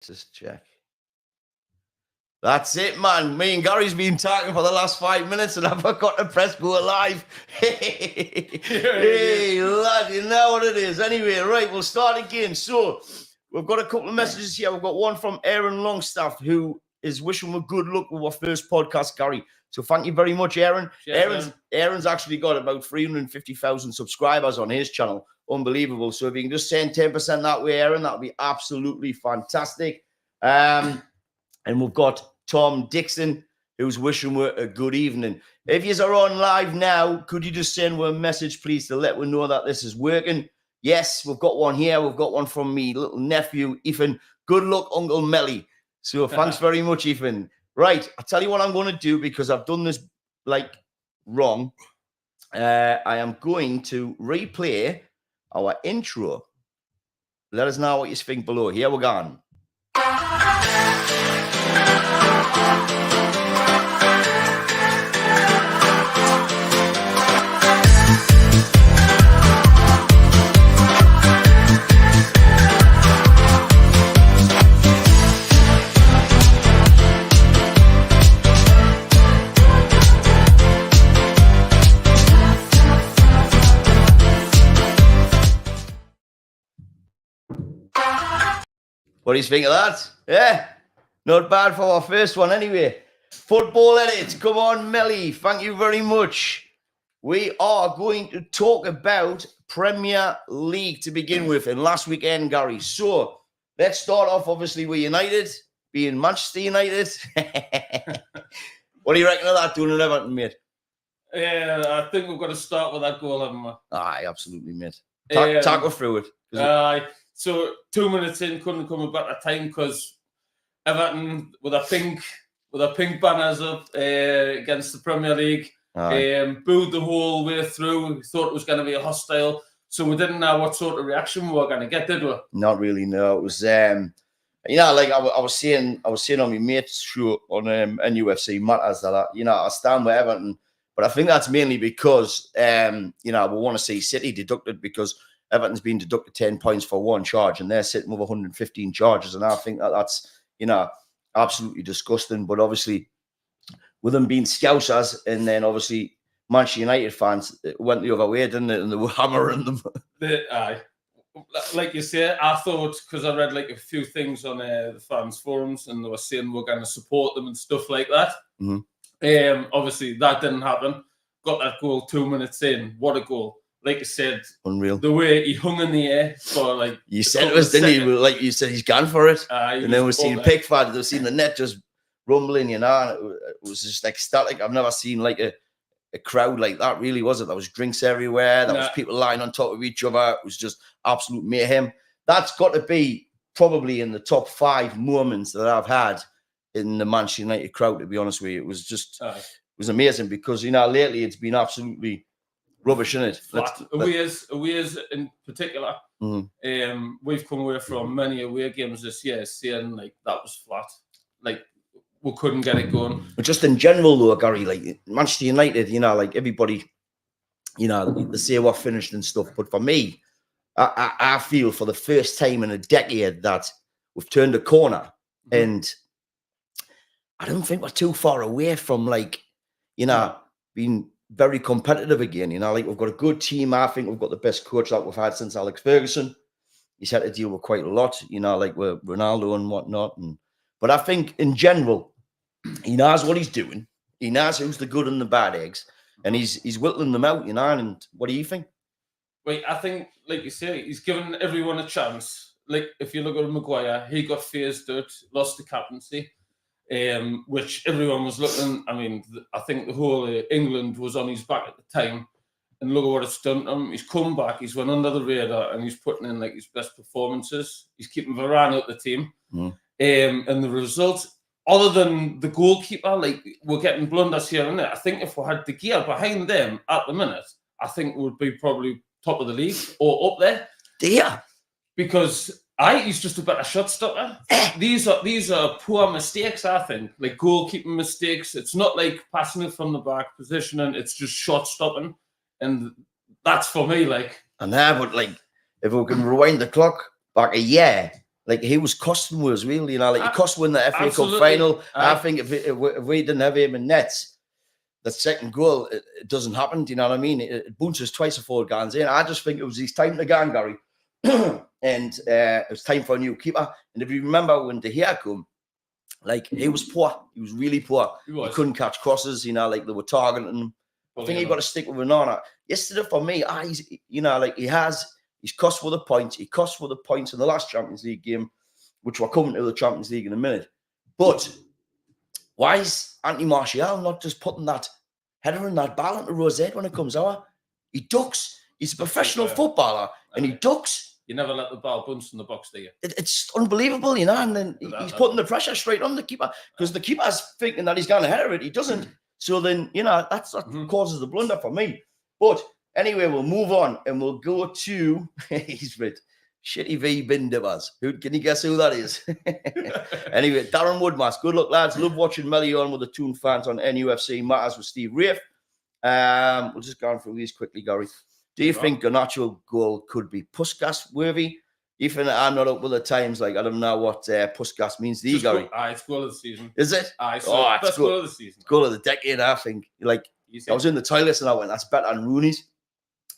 Just check. That's it, man. Me and Gary's been talking for the last 5 minutes and I forgot to press go live. Hey, lad, you know what it is. Anyway, right, we'll start again. So, we've got a couple of messages here. We've got one from Aaron Longstaff, who is wishing we good luck with our first podcast, Gary. So, thank you very much, Aaron. Cheers, Aaron's actually got about 350,000 subscribers on his channel. Unbelievable. So, if you can just send 10% that way, Aaron, that would be absolutely fantastic. And we've got Tom Dixon, who's wishing we a good evening. If you are on live now, could you just send a message, please, to let me know that this is working? Yes, we've got one here. We've got one from me little nephew, Ethan. Good luck, Uncle Melly. So thanks very much, Ethan. Right, I'll tell you what I'm going to do because I've done this, wrong. I am going to replay our intro. Let us know what you think below. Here we're going. What do you think of that? Yeah, not bad for our first one anyway. Football edit. Come on, Melly. Thank you very much. We are going to talk about Premier League to begin with and last weekend, Gary. So let's start off, obviously, with United, being Manchester United. What do you reckon of that doing at Everton, mate? Yeah, I think we've got to start with that goal, haven't we? Aye, absolutely, mate. Tackle through it. So 2 minutes in, couldn't come a better time because Everton with a pink banners up against the Premier League, booed the whole way through. We thought it was going to be a hostile, so we didn't know what sort of reaction we were going to get, did we? Not really. No, it was I was saying on my mate's show on NUFC Matters that I stand with Everton, but I think that's mainly because we want to see City deducted because Everton's been deducted 10 points for one charge and they're sitting with 115 charges. And I think that's, absolutely disgusting. But obviously, with them being Scousers and then obviously Manchester United fans, it went the other way, didn't it? And they were hammering them. Like you say, I thought, because I read a few things on the fans' forums and they were saying we're going to support them and stuff like that. Mm-hmm. Obviously, that didn't happen. Got that goal 2 minutes in. What a goal. Like I said, unreal. The way he hung in the air for you said it was, didn't you? Like you said, he's gone for it. And then we've seen Pickford, we've seen the net just rumbling, and it was just ecstatic. I've never seen a crowd like that, really, was it? There was drinks everywhere. There was people lying on top of each other. It was just absolute mayhem. That's got to be probably in the top 5 moments that I've had in the Manchester United crowd, to be honest with you. It was just, it was amazing because, lately it's been absolutely rubbish, isn't it? Aways in particular. Mm-hmm. We've come away from many away games this year saying that was flat. We couldn't get it going. But just in general, though, Gary, Manchester United, everybody, they say we're finished and stuff. But for me, I feel for the first time in a decade that we've turned a corner, and I don't think we're too far away from being very competitive again. We've got a good team. I think we've got the best coach that we've had since Alex Ferguson. He's had to deal with quite a lot, with Ronaldo and whatnot. But I think in general, he knows what he's doing. He knows who's the good and the bad eggs, and he's whittling them out, And what do you think? Wait, I think, like you say, he's given everyone a chance. If you look at Maguire, he got phased out, lost the captaincy. Which everyone was looking. I mean, I think the whole England was on his back at the time, and look at what it's done to him. He's come back. He's went under the radar, and he's putting in his best performances. He's keeping Varane out the team, and the result, other than the goalkeeper, we're getting blunders here and there. I think if we had De Gea behind them at the minute, I think we would be probably top of the league or up there. Dear, because. He's just a better shot stopper. These are poor mistakes, I think. Goalkeeping mistakes. It's not passing it from the back, positioning. It's just shot stopping. And that's for me, I know, but if we can rewind the clock back a year, like he was costing us really, like he cost win the FA Cup Absolutely. final. I think if we didn't have him in nets, the second goal, it doesn't happen. Do you know what I mean? It bounces twice before it goes in. I just think it was his time to go, Gary. And it was time for a new keeper. And if you remember when De Gea come, like he was poor. He was really poor. He couldn't catch crosses, like they were targeting him. I think he got to stick with Onana. Yesterday for me, he's, like he's cost for the points. He cost for the points in the last Champions League game, which we're coming to the Champions League in a minute. But why is Anthony Martial not just putting that header and that ball into Rosette when it comes out? He ducks. He's a professional footballer, and he ducks. You never let the ball bounce in the box, do you? It's unbelievable, and then he's putting the pressure straight on the keeper because the keeper's thinking that he's going to header it. He doesn't. So then, that's what causes the blunder for me. But anyway, we'll move on and we'll go to he's with Shitty V Bin Dippers. Can you guess who that is? Anyway, Darren Woodmass. Good luck, lads. Love watching Melly on with the Toon fans on NUFC Matters with Steve Rafe. We'll just go through these quickly, Gary. Do you think Garnacho goal could be Puskas worthy? Even I'm not up with the times, like I don't know what Puskas means to you, Gary. It's goal of the season. Is it? It's goal of the season. Goal of the decade, I think. Like I was in the toilets and I went, that's better than Rooney's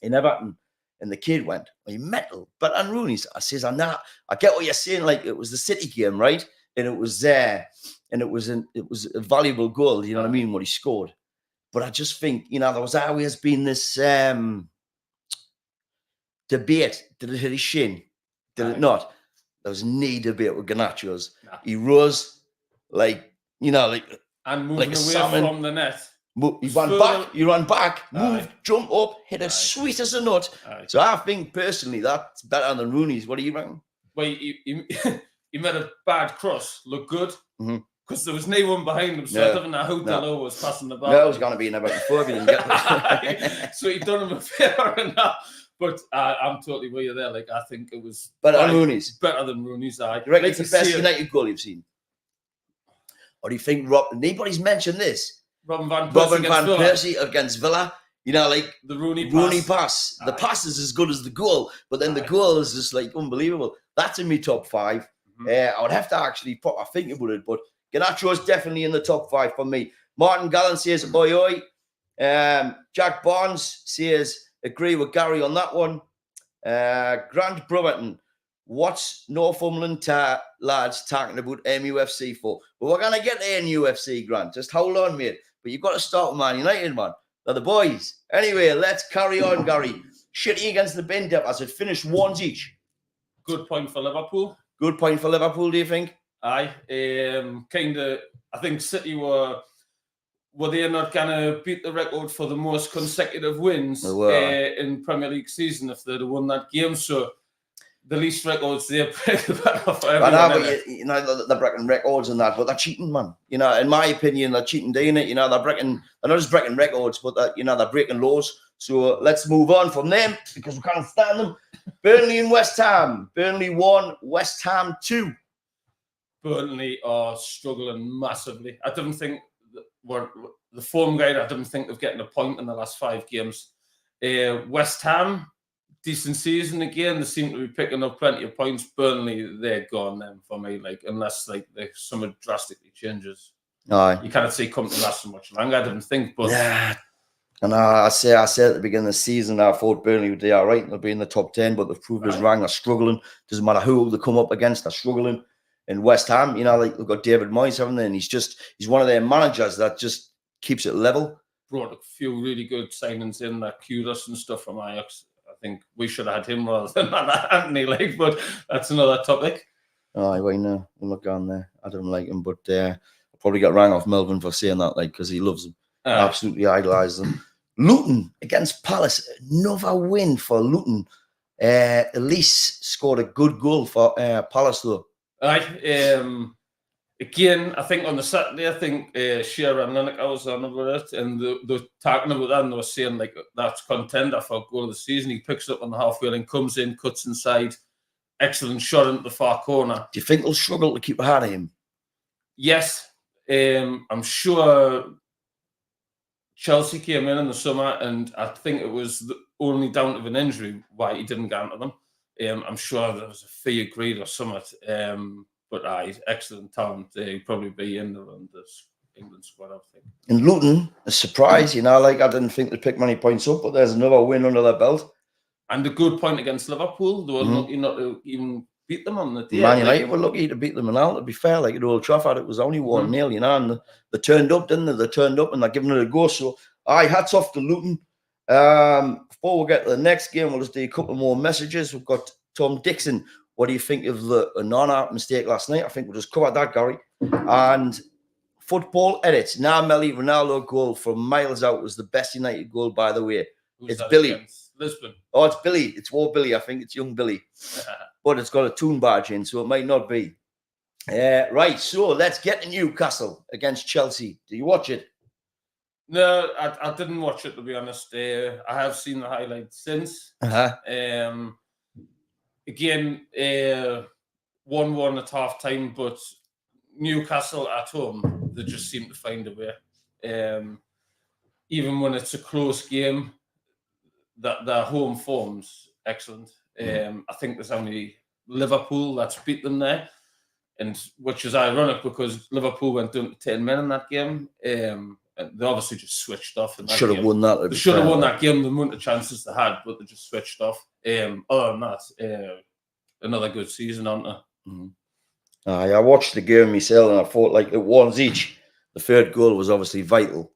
in Everton. And the kid went, are you mental? Better than Rooney's. I says, I'm not. I get what you're saying. Like it was the City game, right? And it was there, and it was a valuable goal. You know what I mean? What he scored. But I just think, there was always been this debate. Did it hit his shin? Did it not? There was no debate with Garnacho's. No. He rose like, and moving away from the net. He ran back, moved, jumped up, hit as sweet as a nut. So I think personally that's better than Rooney's. What do you reckon? Well, he made a bad cross look good because there was no one behind him. So I don't know who Delo was passing the ball. No, it was going to be in about before he didn't get there. So he done him a favour in that. But I'm totally with you there. Like, I think it was better than Rooney's. Better than Rooney's. You reckon it's the best United goal you've seen? Or do you think nobody's mentioned this? Robin van Persie against Villa. Like the Rooney pass. The pass is as good as the goal, but then the goal is just like unbelievable. That's in my top 5. I would have to actually put my finger about it, but Garnacho is definitely in the top 5 for me. Martin Gallen says, oi, oi. Jack Barnes says, agree with Gary on that one. Grant Brotherton, what's Northumberland lads talking about MUFC for? Well, we're going to get to MUFC, Grant. Just hold on, mate. But you've got to start with Man United, man. They're the boys. Anyway, let's carry on, Gary. Shitty against the Bin Dippers. It finished 1 each. Good point for Liverpool. Good point for Liverpool, do you think? Aye. I think City were they not going to beat the record for the most consecutive wins in Premier League season if they'd won that game. So the least records they break the better for everyone. They're breaking records and that, but they're cheating, man. In my opinion, they're cheating, doing it. They're not just breaking records, but they're breaking laws. So let's move on from them because we can't stand them. Burnley and West Ham. Burnley 1, West Ham 2. Burnley are struggling massively. I don't think the form guide. I don't think they've gotten a point in the last 5 games. West Ham, decent season again. They seem to be picking up plenty of points. Burnley, they're gone then for me. Unless something drastically changes. Aye. You can't see come to last so much longer. I didn't think, but yeah. And I said at the beginning of the season, I thought Burnley would be all right. They'll be in the top 10, but they've proved us wrong. They're struggling. Doesn't matter who they come up against, they're struggling. In West Ham, they've got David Moyes, haven't they? And he's one of their managers that just keeps it level. Brought a few really good signings in, like Kudus and stuff from Ajax. I think we should have had him rather than Anthony, but that's another topic. Oh, wait, no, I'm not going there. I don't like him, but I'll probably get rang off Melvin for saying that, because he loves him. Absolutely idolises them. Luton against Palace, another win for Luton. Elise scored a good goal for Palace, though. Again, I think on the Saturday, I think Shearer and Lineker was on about it, and they're talking about that, and they were saying that's contender for goal of the season. He picks it up on the halfway line, comes in, cuts inside, excellent shot into the far corner. Do you think they'll struggle to keep a hold of him? Yes, I'm sure. Chelsea came in the summer, and I think it was only down to an injury why he didn't get into them. I'm sure there was a fee agreed or something. But excellent talent. He'd probably be in around this England squad, I think. And Luton, a surprise, I didn't think they'd pick many points up, but there's another win under their belt. And a good point against Liverpool. They were lucky not to even beat them on the day. Man United were lucky to beat them and all. To be fair, like at Old Trafford, it was only 1-0, and they turned up, didn't they? They turned up and they're giving it a go. So, hats off to Luton. Before we get to the next game, we'll just do a couple more messages. We've got Tom Dixon. What do you think of the Onana mistake last night? I think we'll just cover that, Gary. And Football Edits. Now, Melly, Ronaldo goal from miles out was the best United goal, by the way. It's Billy. Lisbon. Oh, it's Billy. It's War Billy. I think it's young Billy. But it's got a tune badge in, so it might not be. Right, so let's get to Newcastle against Chelsea. Do you watch it? No, I didn't watch it, to be honest. I have seen the highlights since. Again, 1-1 at half-time, but Newcastle at home, they just seem to find a way. Even when it's a close game, that their home form's excellent. I think there's only Liverpool that's beat them there, and which is ironic because Liverpool went down to 10 men in that game. And they obviously just switched off. Should have won that. They should have won that game. The amount of chances they had, but they just switched off. Other than that, another good season, aren't they? I watched the game myself, and I thought like it was each. The third goal was obviously vital.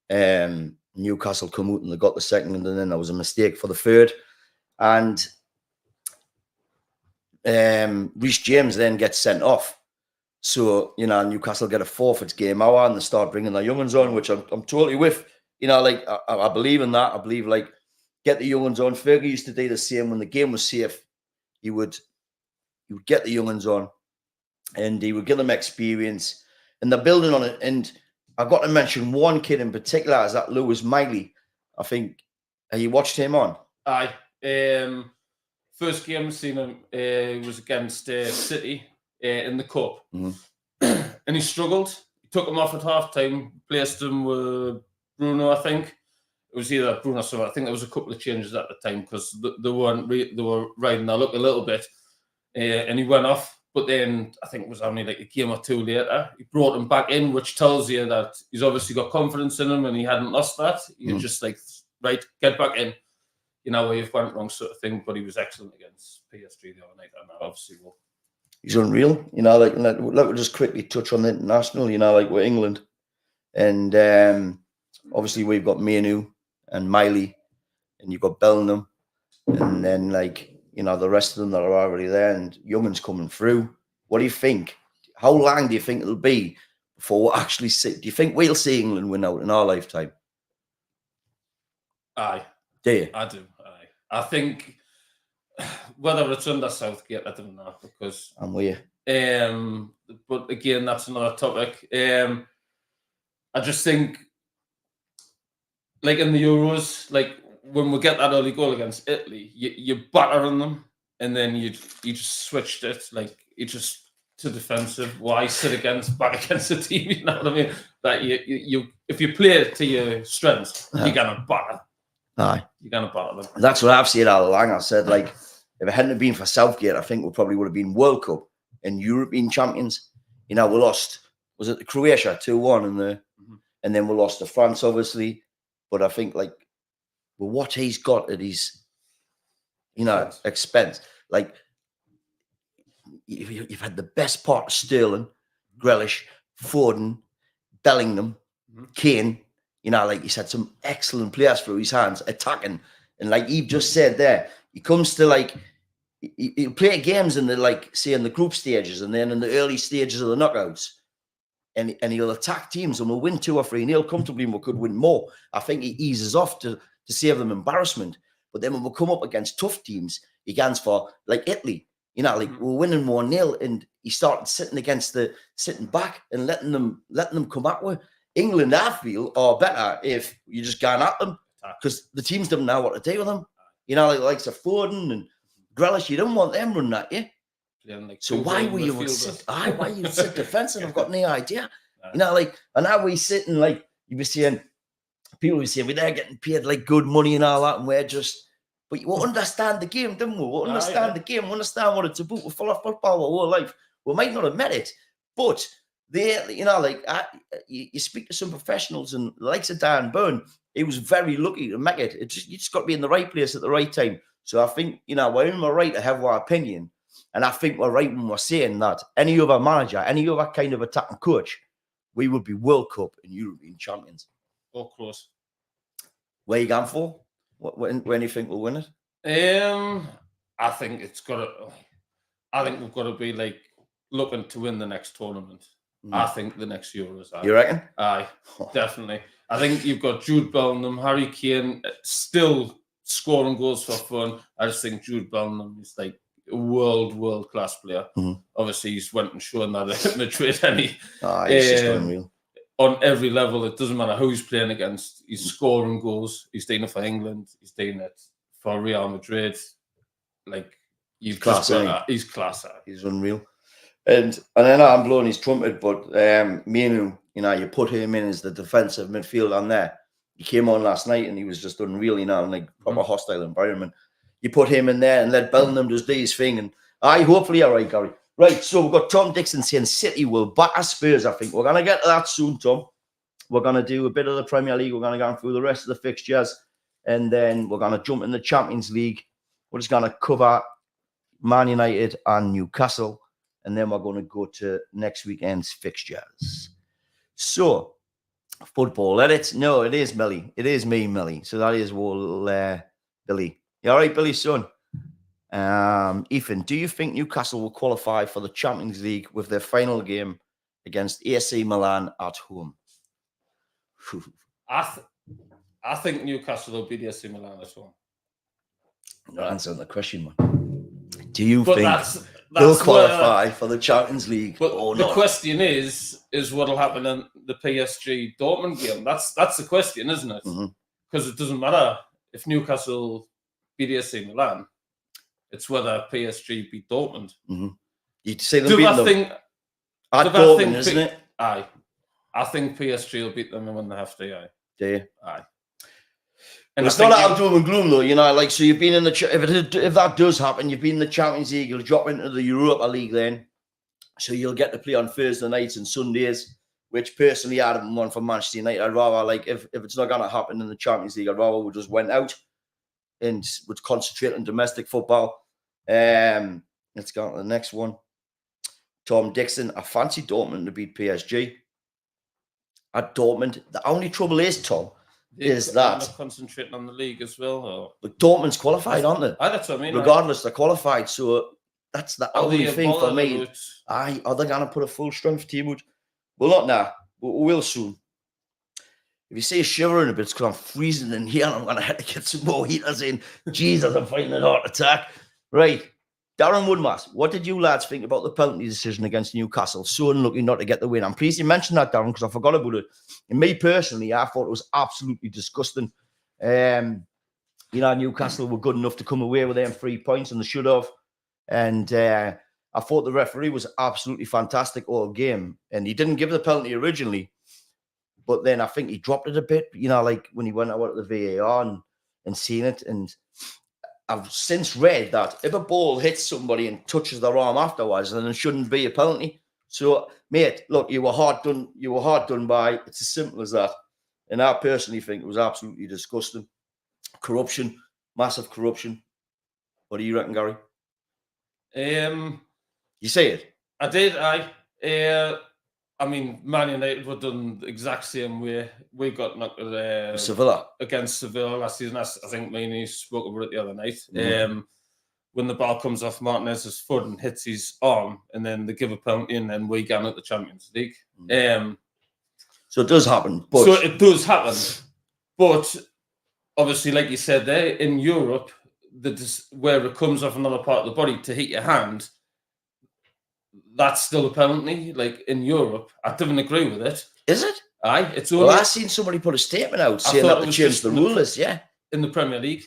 Newcastle come out and they got the second, and then there was a mistake for the third. And Reece James then gets sent off. So, Newcastle get a forfeit game hour and they start bringing their young ones on, which I'm totally with. I believe in that. I believe, get the young ones on. Fergie used to do the same when the game was safe. He would get the young ones on and he would give them experience. And they're building on it. And I've got to mention one kid in particular, is that Lewis Miley. I think, have you watched him on? Aye. First game seen him was against City in the Cup. And he struggled. He took him off at half-time, placed him with Bruno, I think. It was either Bruno, so I think there was a couple of changes at the time because they were riding their luck a little bit. And he went off. But then I think it was only like a game or two later, he brought him back in, which tells you that he's obviously got confidence in him and he hadn't lost that. You're just like, right, get back in. Where you've went wrong sort of thing. But he was excellent against PSG the other night, and I obviously will. He's unreal. Let me just quickly touch on the international, with England. And obviously we've got Manu and Miley, and you've got Bellingham. And then, the rest of them that are already there, and young'uns coming through. What do you think? How long do you think it'll be before we'll actually see? Do you think we'll see England win out in our lifetime? Aye. Do you? I do. Aye. I think whether it's under Southgate, I don't know, because I'm with you. But again, that's another topic. I just think, in the Euros, when we get that early goal against Italy, you batter on them, and then you just switched it, you just to defensive. Why sit back against the team? You know what I mean? That you if you play it to your strengths, you're gonna batter. Aye, you're gonna batter them. That's what I've said all along. I said if it hadn't been for Southgate, I think we probably would have been World Cup and European champions. We lost. Was it Croatia 2-1 and then we lost to France, obviously. But I think with what he's got at his, expense, you've had the best part of Sterling, Grealish, Foden, Bellingham, Kane. He's had some excellent players through his hands, attacking. And like Eve just said there, he comes to he'll play games in the say in the group stages and then in the early stages of the knockouts. And he'll attack teams and we'll win 2 or 3 and he'll comfortably and we could win more. I think he eases off to save them embarrassment. But then when we come up against tough teams, he goes for Italy. We're winning 1-0 and he started sitting back and letting them come at with. England, I feel, are better if you just gone at them because the teams don't know what to do with them. Like Foden and Grealish, you don't want them running at you. So why were you sit? Why you sit defensive? I've got no idea. And now we sitting you were saying, people were saying, they're getting paid good money and all that, and we're just But you understand the game, don't we? We Aye, understand aye. the game. We understand what it's about. We follow football our whole life. We might not have met it, but they, you know, like you speak to some professionals and the likes of Dan Byrne, he was very lucky to make it. You just got to be in the right place at the right time. So I think, you know, we're in the right to have our opinion. And I think we're right when we're saying that any other manager, any other kind of attacking coach, we would be World Cup and European champions. Or close. Where you going for? When do you think we'll win it? I think it's got to. I think we've got to be like looking to win the next tournament. I think the next Euros. You reckon? Aye, definitely. I think you've got Jude Bellingham, Harry Kane, still scoring goals for fun. I just think Jude Bellingham is like a world class player. Obviously, he's went and shown that at Madrid. He's just unreal. On every level, it doesn't matter who he's playing against. He's scoring goals. He's doing it for England. He's doing it for Real Madrid. Like he's class. He's class. He's unreal. And I know I'm blowing his trumpet, but me and him, you know, you put him in as the defensive midfielder on there. He came on last night and he was just unreal, you know, in like proper hostile environment. You put him in there and let Bellingham just do his thing. And hopefully you're right, Gary. Right, so we've got Tom Dixon saying City will batter Spurs, I think. We're going to get to that soon, Tom. We're going to do a bit of the Premier League. We're going to go through the rest of the fixtures. And then we're going to jump in the Champions League. We're just going to cover Man United and Newcastle. And then we're going to go to next weekend's fixtures. So, football edits. No, it is Melly. It is me, Melly. So that is Billy. You all right, Billy, son? Ethan, do you think Newcastle will qualify for the Champions League with their final game against AC Milan at home? I think Newcastle will beat AC Milan at home. Not answering the question, man. Do you think they'll qualify for the Champions League or not? The question is what will happen in the PSG Dortmund game? That's the question, isn't it? Because it doesn't matter if Newcastle beat AC Milan. It's whether PSG beat Dortmund. You'd say they'll beat them at Dortmund, isn't it? Aye. I think PSG will beat them when they have to, aye. Do you? Aye. And it's not all doom and gloom, though, you know, like, so you've been in the, if that does happen, you've been in the Champions League, you'll drop into the Europa League then. So you'll get to play on Thursday nights and Sundays, which personally I haven't won for Manchester United. I'd rather, like, if it's not going to happen in the Champions League, I'd rather we just went out and would concentrate on domestic football. Let's go on to the next one. Tom Dixon, I fancy Dortmund to beat PSG. At Dortmund, the only trouble is, Tom, is that concentrating on the league as well. Or? But Dortmund's qualified, aren't they? That's what I mean. Regardless, they're qualified. So that's the only thing for me. Are they going to put a full strength team out? Well, not now. We will soon. If you see a shivering a bit, it's because I'm freezing in here and I'm going to have to get some more heaters in. Jesus, I'm fighting a heart attack. Right. Darren Woodmass, what did you lads think about the penalty decision against Newcastle? So unlucky not to get the win. I'm pleased you mentioned that, Darren, because I forgot about it. And me personally, I thought it was absolutely disgusting. You know, Newcastle were good enough to come away with them 3 points, and they should have. And I thought the referee was absolutely fantastic all game. And he didn't give the penalty originally, but then I think he dropped it a bit, you know, like when he went out at the VAR and seen it. And I've since read that if a ball hits somebody and touches their arm afterwards, then it shouldn't be a penalty. So, mate, look, you were hard done. You were hard done by. It's as simple as that. And I personally think it was absolutely disgusting. Corruption, massive corruption. What do you reckon, Gary? You say it. I did. I mean, Man United were done the exact same way. We got knocked Sevilla against Sevilla last season. I think me and you spoke about it the other night. When the ball comes off Martinez's foot and hits his arm, and then they give a penalty, and then we get at the Champions League. So it does happen. So it does happen. But obviously, like you said there, in Europe, where it comes off another part of the body to hit your hand, that's still a penalty. Like in Europe, I didn't agree with it. Is it? Aye, it's only. Well, I seen somebody put a statement out saying that they changed the rules. Yeah, in the Premier League.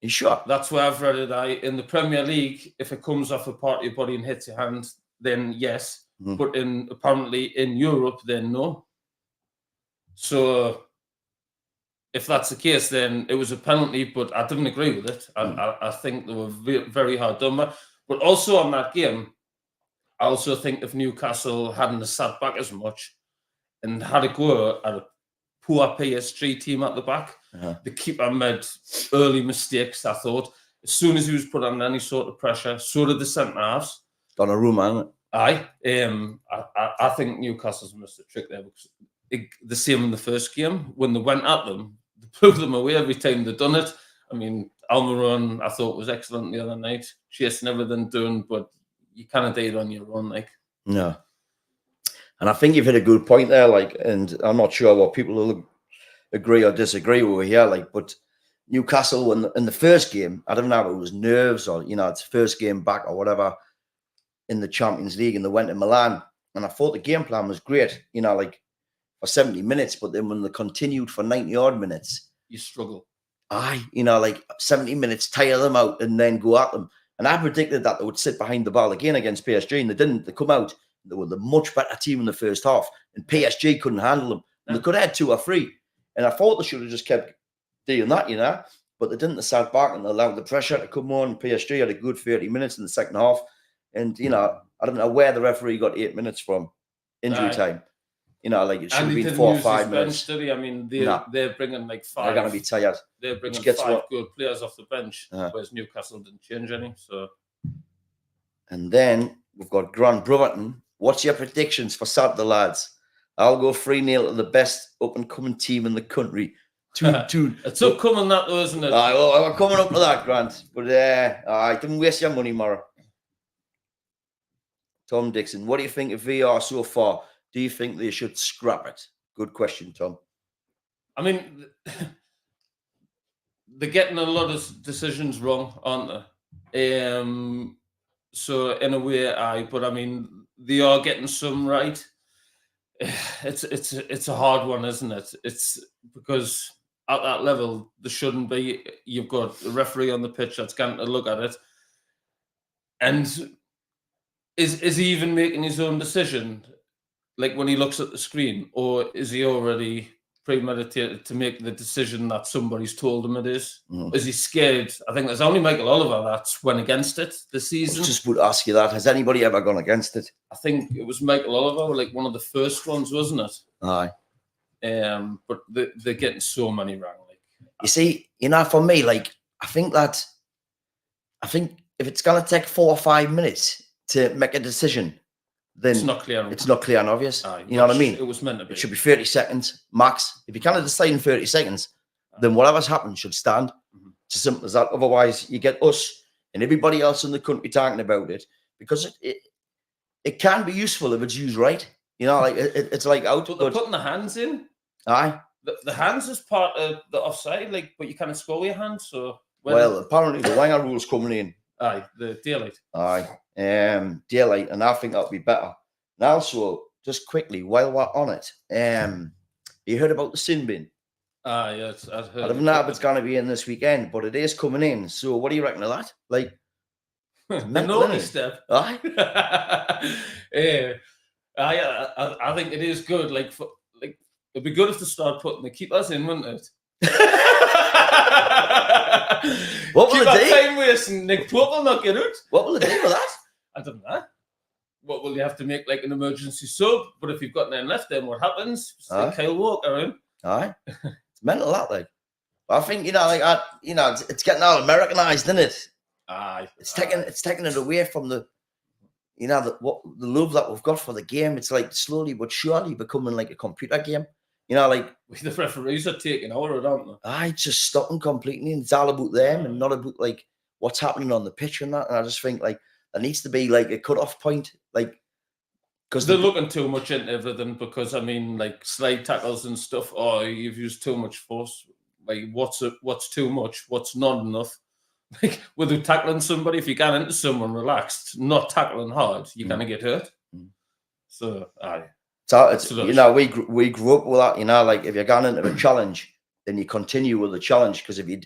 You sure? That's where I've read it. In the Premier League, if it comes off a part of your body and hits your hand, then yes. But apparently in Europe, then no. So if that's the case, then it was a penalty, but I didn't agree with it. I think they were very hard done by. But also on that game, I also think if Newcastle hadn't sat back as much and had a go at a poor PSG team at the back, the keeper made early mistakes, I thought. As soon as he was put under any sort of pressure, so did the centre-halves. Donnarumma, isn't it? Aye. I think Newcastle's missed a trick there. Because the same in the first game. When they went at them, they blew them away every time they'd done it. I mean, Almiron, I thought, was excellent the other night. Chasing everything doing, but you kind of did on your own, like. No. And I think you've hit a good point there, like, and I'm not sure what people will agree or disagree with here, like, but Newcastle in the first game, I don't know if it was nerves or, it's first game back or whatever in the Champions League, and they went to Milan, and I thought the game plan was great, like for 70 minutes, but then when they continued for 90 odd minutes, you struggle. Aye, like 70 minutes, tire them out and then go at them. And I predicted that they would sit behind the ball again against PSG, and they didn't. They come out, they were the much better team in the first half, and PSG couldn't handle them. And they could have had 2 or 3. And I thought they should have just kept doing that, but they didn't. They sat back and allowed the pressure to come on. PSG had a good 30 minutes in the second half. And, I don't know where the referee got 8 minutes from injury time. Like it should have been 4 or 5 minutes. Bench, I mean, they're bringing like 5. They're going to be tired. They're bringing 5 good players off the bench, whereas Newcastle didn't change any. So, and then we've got Grant Brotherton. What's your predictions for Saturday, lads? I'll go 3-0 to the best up-and-coming team in the country. It's upcoming, that though, isn't it? Well, we're coming up to that, Grant. But I didn't waste your money, Mara. Tom Dixon, what do you think of VR so far? Do you think they should scrap it? Good question, Tom. I mean, they're getting a lot of decisions wrong, aren't they? So in a way, but I mean, they are getting some right. It's a hard one, isn't it? It's because at that level, there shouldn't be. You've got a referee on the pitch that's going to look at it, and is he even making his own decision? Like when he looks at the screen, or is he already premeditated to make the decision that somebody's told him it is? Is he scared? I think there's only Michael Oliver that's went against it this season. I was just about to ask you that. Has anybody ever gone against it? I think it was Michael Oliver, like one of the first ones, wasn't it? Aye. But they're getting so many wrong. Like, you see, for me, like I think if it's gonna take 4 or 5 minutes to make a decision, then it's not clear. It's not clear and obvious. You know what I mean? It was meant to be. It should be 30 seconds max. If you can't decide in 30 seconds, then whatever's happened should stand. It's as simple as that. Otherwise, you get us and everybody else in the country talking about it, because it can be useful if it's used right. Like it's like out. But they're putting the hands in. Aye. The hands is part of the offside, but you can't score with your hands. So apparently the Wenger rule's coming in. Aye, the daylight. Aye. Daylight, and I think that'll be better. And also, just quickly, while we're on it, you heard about the sin bin? Yes, I've heard. I don't know if it's going to be in this weekend, but it is coming in. So, what do you reckon of that? Like, the naughty step. Aye. I think it is good. Like, it'd be good if they start putting the keepers in, wouldn't it? What will they do? Time wasting. Nick Pope will not get out. What will they do with that? I don't know. What will you have to make, like an emergency sub? But if you've got none left, then what happens? It's like Kyle Walker in. Aye, it's mental that, like. But I think it's getting all Americanized, isn't it? Aye, it's taking it away from the love that we've got for the game. It's like slowly but surely becoming like a computer game. Like the referees are taking over, aren't they? I just stopping completely, and it's all about them and not about like what's happening on the pitch and that. And I just think like there needs to be like a cut-off point, like because they're looking too much into everything. Because I mean, like slide tackles and stuff. Oh, you've used too much force. Like what's too much? What's not enough? Like whether tackling somebody, if you get into someone relaxed, not tackling hard, you're gonna get hurt. So aye. So it's we grew up with that, like if you're going into a challenge, then you continue with the challenge, because if you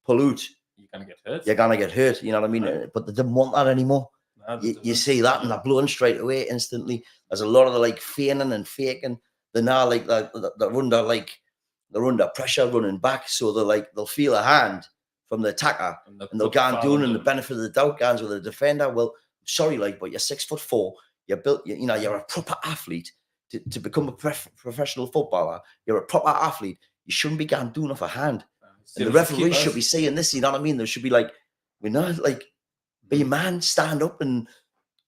pollute, you're gonna get hurt. You're gonna get hurt. You know what I mean? Right. But they didn't want that anymore. No, you see that, and they're blowing straight away instantly. There's a lot of the like feigning and faking. They're now like they're under like they're under pressure running back, so they'll feel a hand from the attacker, and they'll go and doing the benefit of the doubt guns with the defender. Well, sorry, but you're 6'4", you're built, you're a proper athlete. To become a professional footballer, you're a proper athlete. You shouldn't be going doing off a hand. And the referee should be saying this, you know what I mean? There should be we're not be a man, stand up and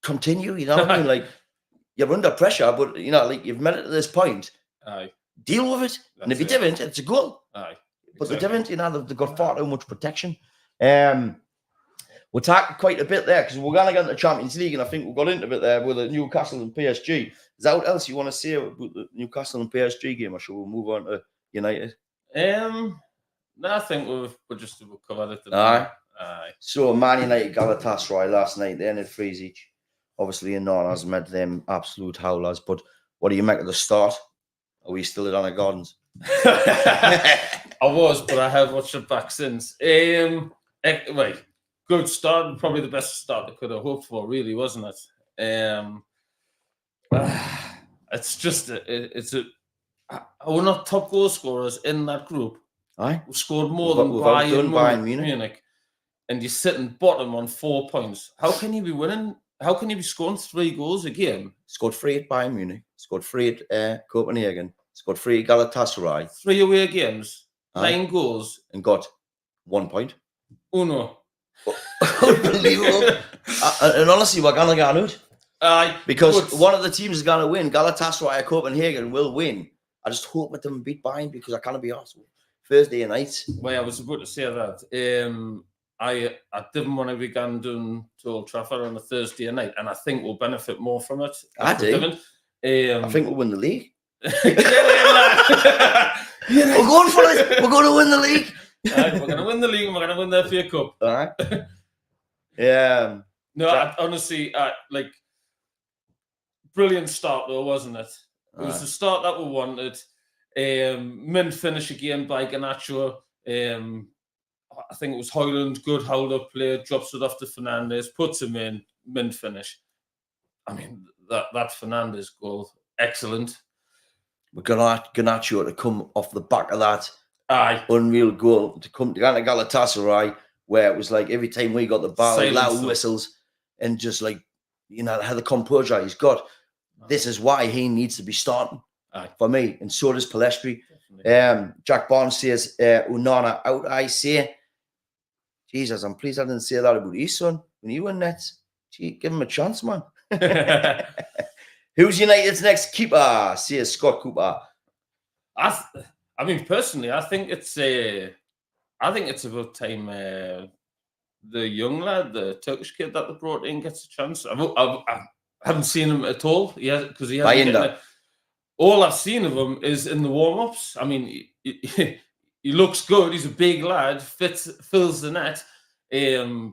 continue, you know what I mean? You're under pressure, but you've made it to this point. Aye. Deal with it. And if you didn't, it's a goal. Aye. But they didn't, they've got far too much protection. We'll talk quite a bit there because we're going to get into the Champions League, and I think we got into it there with the Newcastle and PSG. Is that what else you want to say about the Newcastle and PSG game, or should we move on to United? No, I think we'll just cover it. Aye. So Man United Galatasaray last night, they ended 3 each. Obviously, Nana has met them absolute howlers. But what do you make of the start? Are we still at Anna Gardens? I was, but I have watched it back since. Right. Good start, probably the best start I could have hoped for, really, wasn't it? It's just, we're not top goal scorers in that group. Aye. We scored more than Bayern Munich. And you're sitting bottom on 4 points. How can you be winning? How can you be scoring 3 goals a game? Scored 3 at Bayern Munich, scored 3 at Copenhagen, scored 3 at Galatasaray. 3 away games, 9 goals. And got 1 point. Oh, no. Unbelievable. And honestly, we're going to get out. Aye. Because one of the teams is going to win. Galatasaray or Copenhagen will win. I just hope that them beat Bayern because I can't be arsed. Thursday night. Well, I was about to say that. I didn't want to be going down to Old Trafford on a Thursday night, and I think we'll benefit more from it. I do. I think we'll win the league. We're going for it. We're going to win the league. We're going to win the league, and we're going to win the FA Cup. All right. Yeah. No, honestly, brilliant start though, wasn't it? It was the start that we wanted. Min finish again by Garnacho. I think it was Højlund, good hold-up play, drops it off to Fernandes, puts him in, min finish. I mean, that Fernandes goal, excellent. But Garnacho to come off the back of that unreal goal, to come to Galatasaray, where it was every time we got the ball, loud whistles, and just had the composure he's got. This is why he needs to be starting for me, and so does Pellistri. Jack Barnes says, Unana out, I say. Jesus, I'm pleased I didn't say that about his son. When you were Nets, give him a chance, man. Who's United's next keeper? Says Scott Cooper. I mean, personally, I think it's about time the young lad, the Turkish kid that they brought in, gets a chance. I haven't seen him at all. Because he hasn't. All I've seen of him is in the warm-ups. I mean, he looks good. He's a big lad, fills the net. I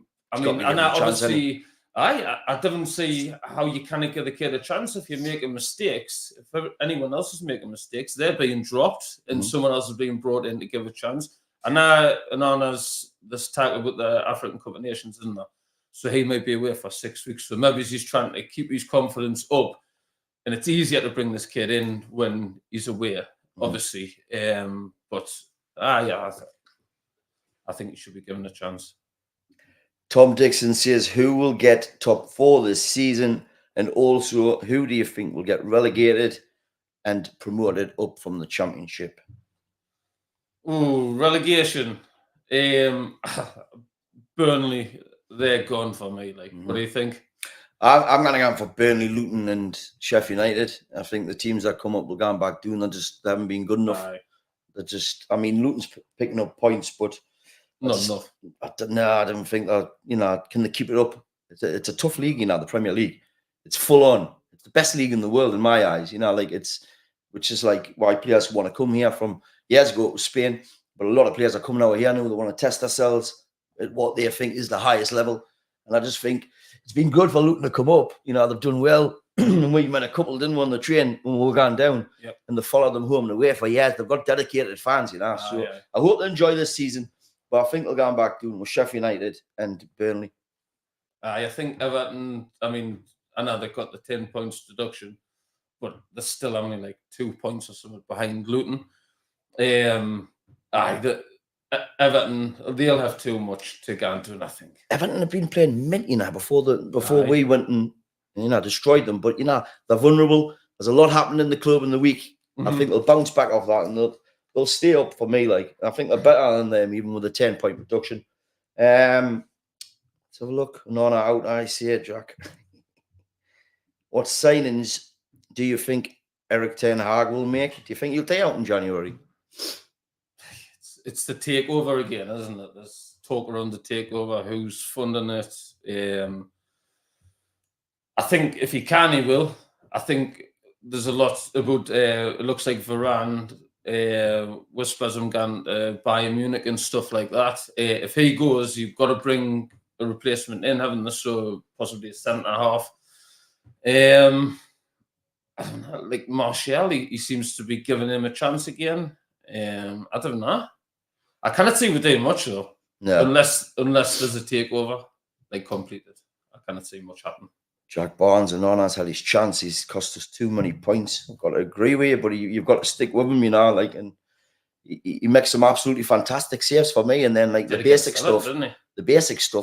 didn't see how you can't give the kid a chance if you're making mistakes. If anyone else is making mistakes, they're being dropped and someone else is being brought in to give a chance. And now there's this talk about the African Cup of Nations, isn't there? So he might be away for 6 weeks. So maybe he's trying to keep his confidence up. And it's easier to bring this kid in when he's away, obviously. But I think he should be given a chance. Tom Dixon says, who will get top 4 this season? And also, who do you think will get relegated and promoted up from the Championship? Oh, relegation. Burnley, they're gone for me. What do you think? I'm going to go for Burnley, Luton and Sheffield United. I think the teams that come up will go back doing they haven't been good enough. Luton's picking up points, but not enough. I don't think that, can they keep it up? It's a tough league, the Premier League. It's full on. It's the best league in the world in my eyes, which is why players want to come here from years ago. It was Spain, but a lot of players are coming over here now. They want to test themselves at what they think is the highest level. And I just think it's been good for Luton to come up. They've done well. We met a couple, didn't want the train when we were going down, and they followed them home and away for years. They've got dedicated fans, I hope they enjoy this season. But I think they'll go back doing with Sheffield United and Burnley. I think Everton, I know they've got the 10 points deduction, but they're still only 2 points or something behind Luton. Everton, they'll have too much to go into, I think. Everton have been playing mint, before Aye. we went and destroyed them. But they're vulnerable. There's a lot happening in the club in the week. I think they'll bounce back off that and they'll stay up for me. Like, I think they're better than them, even with a 10-point reduction. Let's have a look. No, out. I see it, Jack. What signings do you think Eric Ten Hag will make? Do you think he'll stay out in January? It's the takeover again, isn't it? There's talk around the takeover. Who's funding it? I think if he can, he will. I think there's a lot about. It looks like Varane whispers him going to Bayern Munich and stuff like that. If he goes, you've got to bring a replacement in, haven't you? So possibly a centre half. I don't know, like Martial, he seems to be giving him a chance again. I don't know. I cannot see we're doing much though. No. Unless there's a takeover like completed. I cannot see much happen. Jack Barnes and Onana's had his chance. He's cost us too many points. I've got to agree with you, but you've got to stick with him, and he makes some absolutely fantastic saves for me. And then the basic stuff,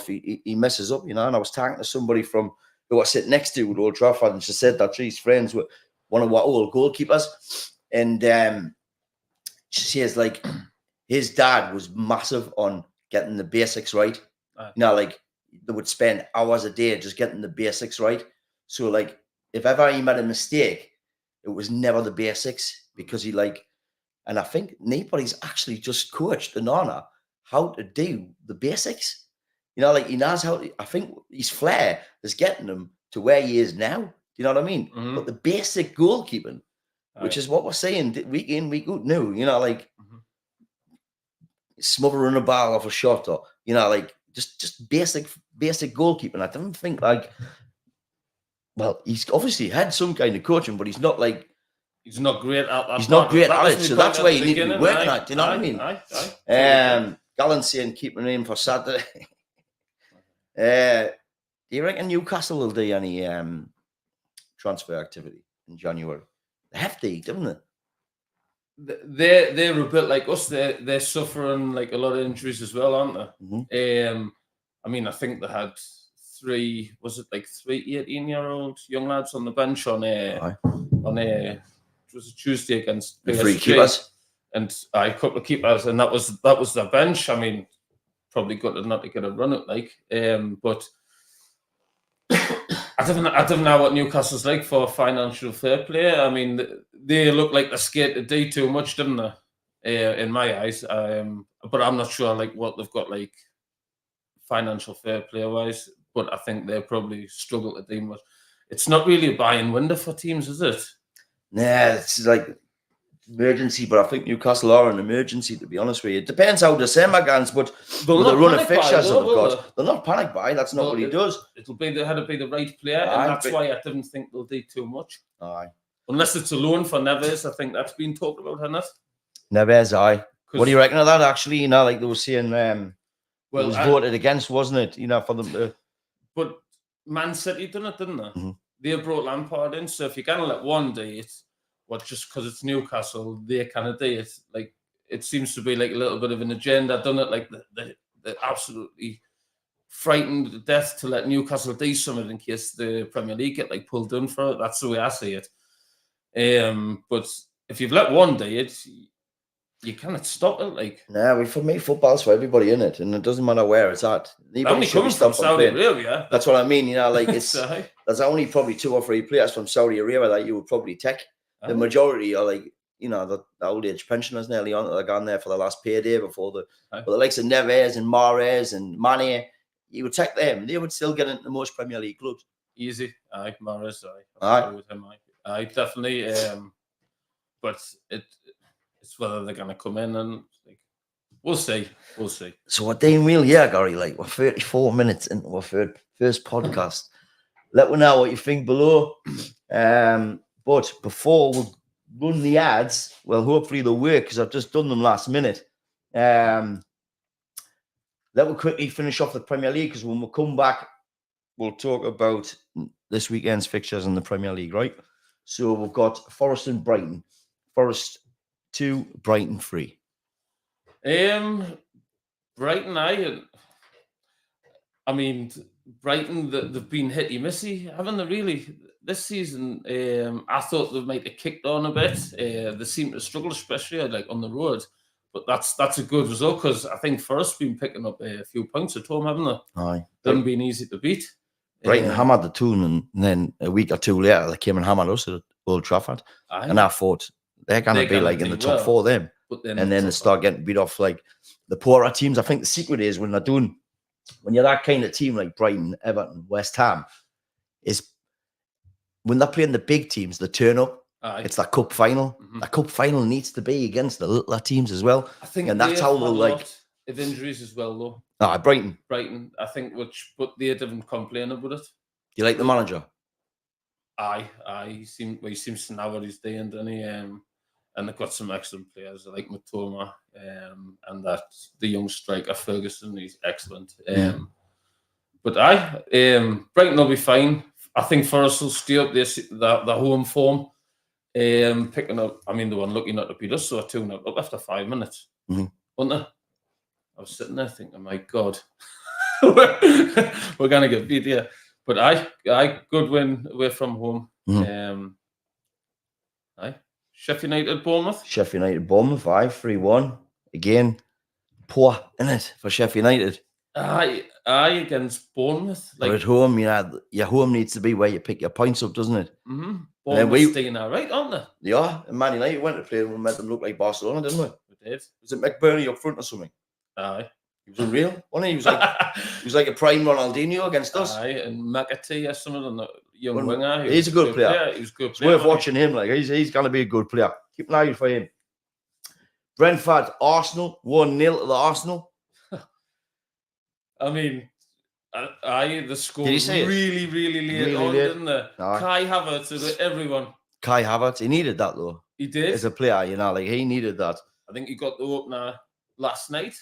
he messes up, And I was talking to somebody from who I sit next to at Old Trafford, and she said that she's friends with one of our old goalkeepers, and she says his dad was massive on getting the basics right. They would spend hours a day just getting the basics right. So if ever he made a mistake, it was never the basics, because and I think Napoli's actually just coached Onana how to do the basics. He knows how to, I think his flair is getting him to where he is now. Do you know what I mean? Mm-hmm. But the basic goalkeeping, which is what we're saying week in, week out now, smothering a ball off a shot, or, just basic goalkeeping. I don't think he's obviously had some kind of coaching, but he's not he's not great at that. He's not great at it, so that's why you need to be working at. Do you know what I mean? Gallant saying keep an aim for Saturday. Do you reckon Newcastle will do any transfer activity in January? They have to, don't they? They're a bit like us. They're suffering a lot of injuries as well, aren't they? Mm-hmm. I mean, I think they had three 18-year-old young lads on the bench on it was a Tuesday against the three keepers, and a couple of keepers, and that was their bench. I mean, probably good not to get a run at but I don't know what Newcastle's like for financial fair play. I mean, they look like they're scared to do too much, don't they? In my eyes, but I'm not sure what they've got financial fair play wise. But I think they probably struggle to do much. It's not really a buying window for teams, is it? Nah, it's emergency, but I think Newcastle are an emergency, to be honest with you. It depends how December goes, but with the run of fixtures that they've got, they'll not panic buy. That's not what he does. They had to be the right player, and that's why I didn't think they'll do too much. Aye. Unless it's a loan for Neves, I think that's been talked about, hasn't it? Neves, aye. What do you reckon of that, actually? They were saying it was voted against, wasn't it? For them to... But Man City done it, didn't they? Mm-hmm. They brought Lampard in, so if you're going to let one do it, just because it's Newcastle, they kind of do it. It seems to be a little bit of an agenda, done it? They're absolutely frightened to death to let Newcastle do something in case the Premier League get pulled in for it. That's the way I see it. But if you've let one do it, you cannot stop it. Nah, for me, football's for everybody in it, and it doesn't matter where it's at. It only comes from Saudi Arabia. That's what I mean. It's there's only probably 2 or 3 players from Saudi Arabia that you would probably take. The majority are the old age pensioners nearly on that are gone there for the last payday before but the likes of Neves and Mahrez and Mane, you would take them. They would still get into most Premier League clubs. Easy. Aye, Mahrez, aye. With him, aye, definitely. But it's whether they're going to come in and we'll see. So we're doing real, Gary. We're 34 minutes into our first podcast. Let me know what you think below. But before we run the ads, well, hopefully they'll work because I've just done them last minute. Let me quickly finish off the Premier League, because when we come back, we'll talk about this weekend's fixtures in the Premier League, right? So we've got Forest and Brighton. Forest 2, Brighton 3. Brighton, I mean, Brighton, they've been hitty-missy, haven't they, really, this season? I thought they might have kicked on a bit. They seem to struggle, especially like on the road. But that's a good result, because I think Forest been picking up a few points at home, haven't they? Aye. They haven't been easy to beat. Brighton hammered the Toon, and then a week or two later, they came and hammered us at Old Trafford. And I thought they're going to be like in the top 4 them. And then they start getting beat off like the poorer teams. I think the secret is when you're that kind of team like Brighton, Everton, West Ham, is when they're playing the big teams, they turn up. It's that cup final. The cup final needs to be against the littler teams as well. I think, and that's how they'll like. Of injuries as well, though. Brighton, I think, but they didn't complain about it. Do you like the manager? He seems to know what he's doing, doesn't he? And they've got some excellent players like Matoma, and that the young striker Ferguson. He's excellent. But Brighton will be fine. I think Forest will stay up the home form. Picking up. I mean, they were lucky not to beat us, so 2-0 up after 5 minutes, weren't they? I was sitting there thinking, my God, we're gonna get beat here. But good win away from home. Sheffield United, Bournemouth. Sheffield United, Bournemouth, 3-1. Again, poor, innit, for Sheffield United. Against Bournemouth. But at home, your home needs to be where you pick your points up, doesn't it? Bournemouth staying all right, aren't they? Yeah, and Man United went to play and made them look like Barcelona, didn't we? We did. Was it McBurney up front or something? Aye. He was unreal, wasn't he? He was like a prime Ronaldinho against us. Aye, and McAtee or something, the young winger. He's a good player. He's a good It's player. worth watching him. Like he's going to be a good player. Keep an eye out for him. Brentford, Arsenal, 1-0 to the Arsenal. I mean, the score really, really late Really on, late. didn't they? Kai Havertz did everyone. Kai Havertz, he needed that though. He did. As a player, like he needed that. I think he got the opener last night.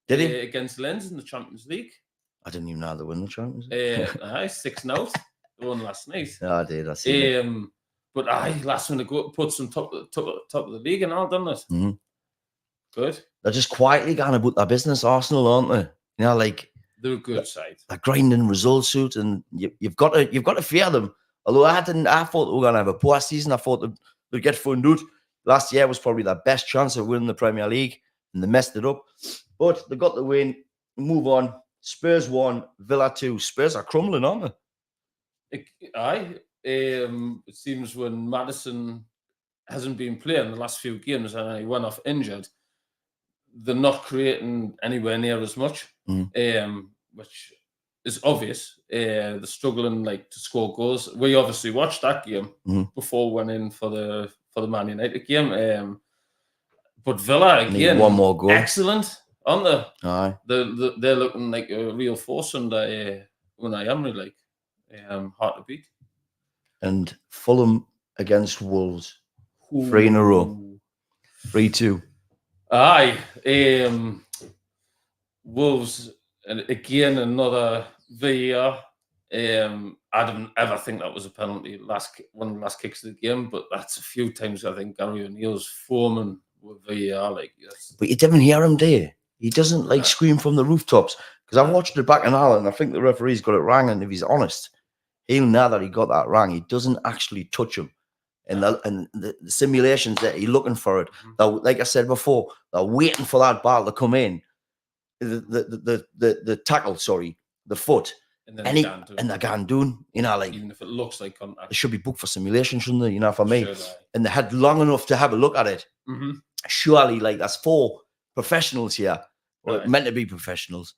Did he? Against Lens in the Champions League. I didn't even know they won the Champions League. 6-0. They won last night. Yeah, I did. I see. But last minute put some top of the league and all, done it. Good. They're just quietly going about their business, Arsenal, aren't they? Like they're a good side. They're grinding results suit, and you've got to fear them. Although I thought they were going to have a poor season. I thought they'd get funded. Last year was probably their best chance of winning the Premier League, and they messed it up. But they got the win. Move on. Spurs 1, Villa 2. Spurs are crumbling, aren't they? It seems when Maddison hasn't been playing the last few games and he went off injured, they're not creating anywhere near as much, which is obvious. They're struggling to score goals. We obviously watched that game before we went in for the Man United game. But Villa again, one more goal. Excellent, aren't they? Aye. They're looking like a real force under Unai Emery, hard to beat. And Fulham against Wolves, 3 in a row, 3-2. Aye, Wolves, and again another VAR. I didn't ever think that was a penalty. One of the last kicks of the game, but that's a few times I think Gary O'Neill's foreman with VAR yes. But you didn't hear him, do you? He doesn't scream from the rooftops. Because I watched it back in Ireland. I think the referee's got it wrong, and if he's honest, he'll know that he got that wrong. He doesn't actually touch him. And the simulations that he's looking for it. Like I said before, they're waiting for that ball to come in. The tackle, the foot. And they're going doing, even if it looks like contact. They should be booked for simulation, shouldn't they? For me. And they had long enough to have a look at it. Surely, that's 4 professionals here, meant to be professionals,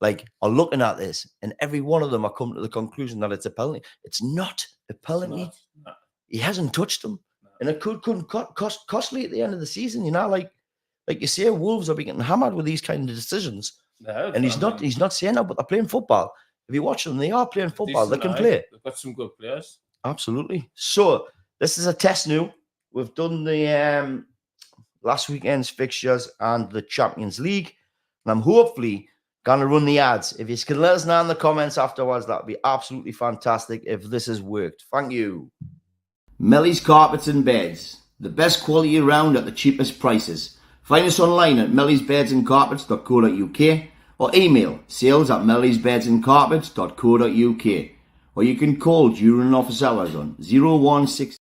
are looking at this, and every one of them are coming to the conclusion that it's a penalty. It's not a penalty. No. He hasn't touched them, and it could cost costly at the end of the season. Like you say, Wolves are being getting hammered with these kind of decisions, and he's not saying that, but they're playing football. If you watch them, they are playing football. They can play. They've got some good players. Absolutely. So this is a test now. We've done the last weekend's fixtures and the Champions League, and I'm hopefully going to run the ads. If you can let us know in the comments afterwards, that would be absolutely fantastic if this has worked. Thank you. Melly's Carpets and Beds. the best quality around at the cheapest prices. Find us online at mellysbedsandcarpets.co.uk or email sales@mellysbedsandcarpets.co.uk, or you can call during office hours on 016.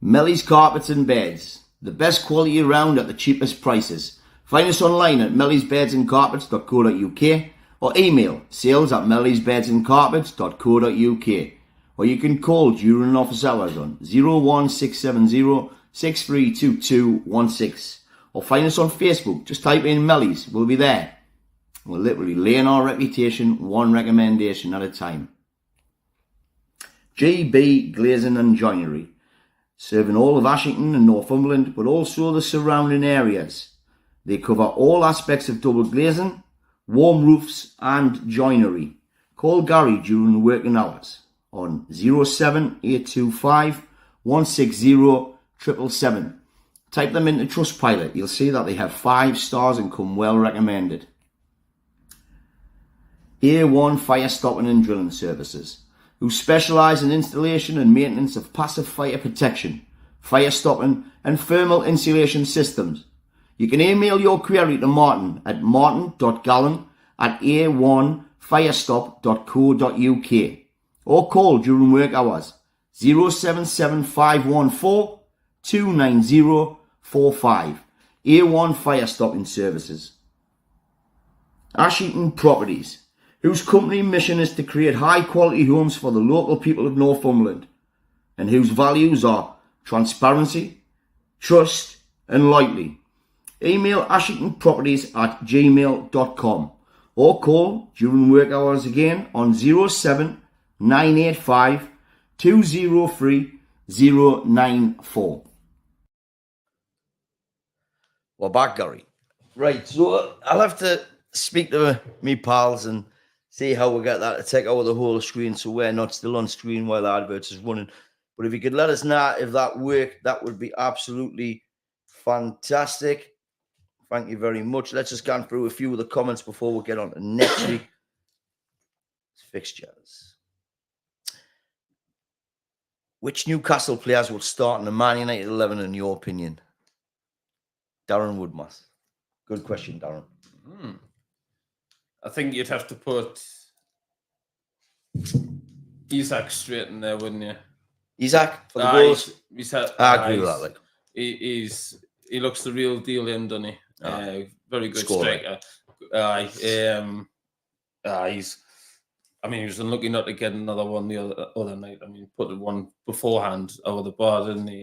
Melly's Carpets and Beds, the best quality around at the cheapest prices. Find us online at mellysbedsandcarpets.co.uk or email sales@mellysbedsandcarpets.co.uk, or you can call during office hours on 01670 632216, or find us on Facebook. Just type in Melly's, we'll be there. We're literally laying our reputation one recommendation at a time. GB Glazing and Joinery, serving all of Ashington and Northumberland, but also the surrounding areas. They cover all aspects of double glazing, warm roofs and joinery. Call Gary during the working hours on 07825 160 777. Type them into Trustpilot. You'll see that they have 5 stars and come well recommended. A1 Fire Stopping and Drilling Services, who specialise in installation and maintenance of passive fire protection, fire stopping and thermal insulation systems. You can email your query to Martin at martin.gallen@a1firestop.co.uk or call during work hours 077514 29045. A1 Fire Stopping Services. Ashington Properties, whose company mission is to create high quality homes for the local people of Northumberland, and whose values are transparency, trust and loyalty. Email ashingtonproperties@gmail.com or call during work hours again on 07985 203 094. We're back, Gary. Right, so I'll have to speak to me pals and see how we get that to take over the whole screen so we're not still on screen while the adverts is running. But if you could let us know if that worked, that would be absolutely fantastic. Thank you very much. Let's just go through a few of the comments before we get on to next week. Fixtures. Which Newcastle players will start in the Man United 11 in your opinion? Darren Woodmass. Good question, Darren. I think you'd have to put Isaac straight in there, wouldn't you? Isaac for the goals. I agree with that. Like. He looks the real deal, him, doesn't he? Very good Scorer. striker. He was unlucky not to get another one the other night. I mean, put one beforehand over the bar, didn't he?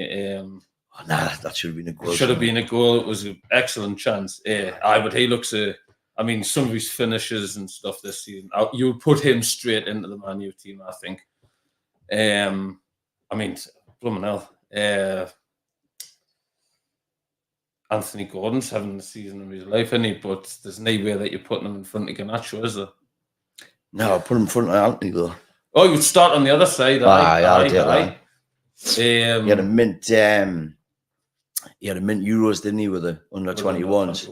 That should have been a goal. Should have been a goal. It was an excellent chance. But he looks some of his finishes and stuff this season, you would put him straight into the Man U team, I think. Blooming hell. Anthony Gordon's having the season of his life, isn't he? But there's no way that you're putting him in front of Garnacho, is there? No, I'll put him in front of Anthony, though. Oh, you would start on the other side. He had a mint Euros, didn't he, with the under 21s?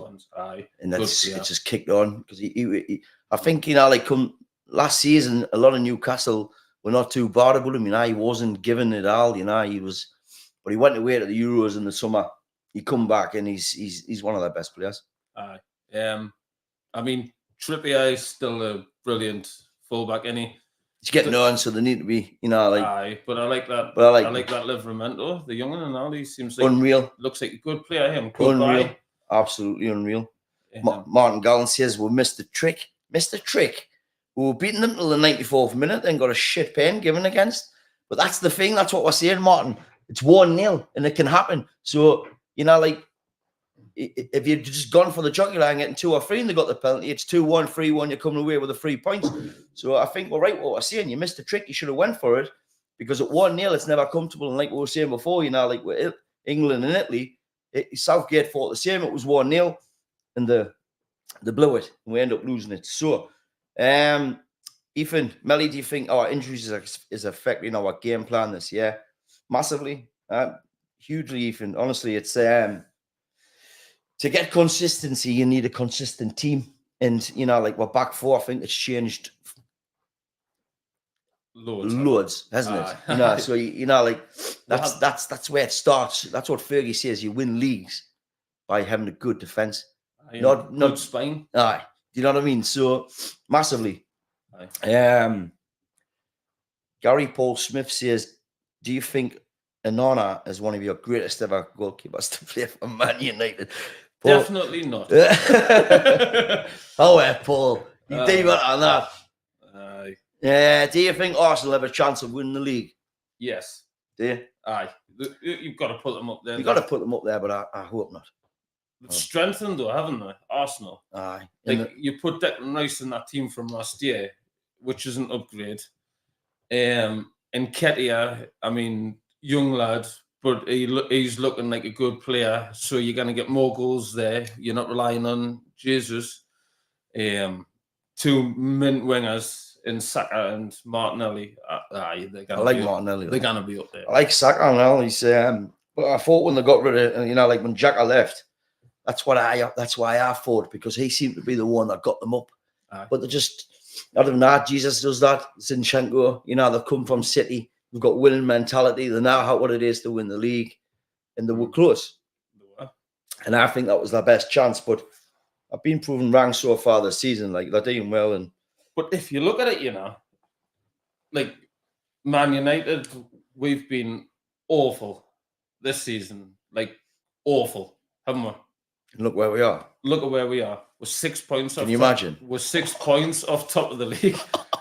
And it just kicked on because he I think, come last season, a lot of Newcastle were not too bad about him. He wasn't giving it all. He was, but he went away to the Euros in the summer. He come back and he's one of their best players. Trippier is still a brilliant fullback, isn't he? He's getting on, so they need to be, but I like that. But I like that Livramento, the young one, and all. He seems like unreal. Looks like a good player. Him, unreal, guy. Absolutely unreal. Martin Gallen says we missed the trick. We were beating them till the 94th minute, then got a shit pen given against. But that's the thing. That's what we're saying, Martin. It's 1-0, and it can happen. So if you'd just gone for the jugular and getting 2 or 3 and they got the penalty, it's 2-1, 3-1, you're coming away with the 3 points. So I think we're right what we're saying. You missed the trick. You should have went for it because at 1-0, it's never comfortable. And like we were saying before, like with England and Italy, Southgate fought the same. It was 1-0 and they blew it and we end up losing it. So, Ethan, Melly, do you think our injuries is affecting our game plan this year? Massively, hugely, Ethan. Honestly, it's to get consistency, you need a consistent team. And, we're back 4. I think it's changed loads, hasn't it? You know, so you know, like that's where it starts. That's what Fergie says. You win leagues by having a good defense, not spine. Aye, do you know what I mean? So massively. Aye. Gary Paul Smith says, "Do you think Onana is one of your greatest ever goalkeepers to play for Man United?" Paul, definitely not. Oh, Paul, you do that on that. Aye. Do you think Arsenal have a chance of winning the league? Yes. Do you? Aye. You've got to put them up there. You've got to put them up there, but I hope not. They've strengthened though, haven't they? Arsenal. Aye. Like you put Declan Rice in that team from last year, which is an upgrade. And Ketia, I mean, young lad, but he's looking like a good player. So you're going to get more goals there. You're not relying on Jesus. Two mint wingers in Saka and Martinelli. I like Martinelli. They're going to be up there. I like Saka now. He's but I thought when they got rid of, you know, like when Xhaka left, that's why I thought, because he seemed to be the one that got them up. Aye. But they just, other than that, Jesus does that. Zinchenko, you know, they've come from City. We've got winning mentality. They know what it is to win the league, and they were close. And I think that was their best chance. But I've been proven wrong so far this season. Like, they're doing well. But if you look at it, you know, like Man United, we've been awful this season. Like, awful, haven't we? And look where we are. Look at where we are. We're 6 points off. Can you imagine? We're 6 points off top of the league.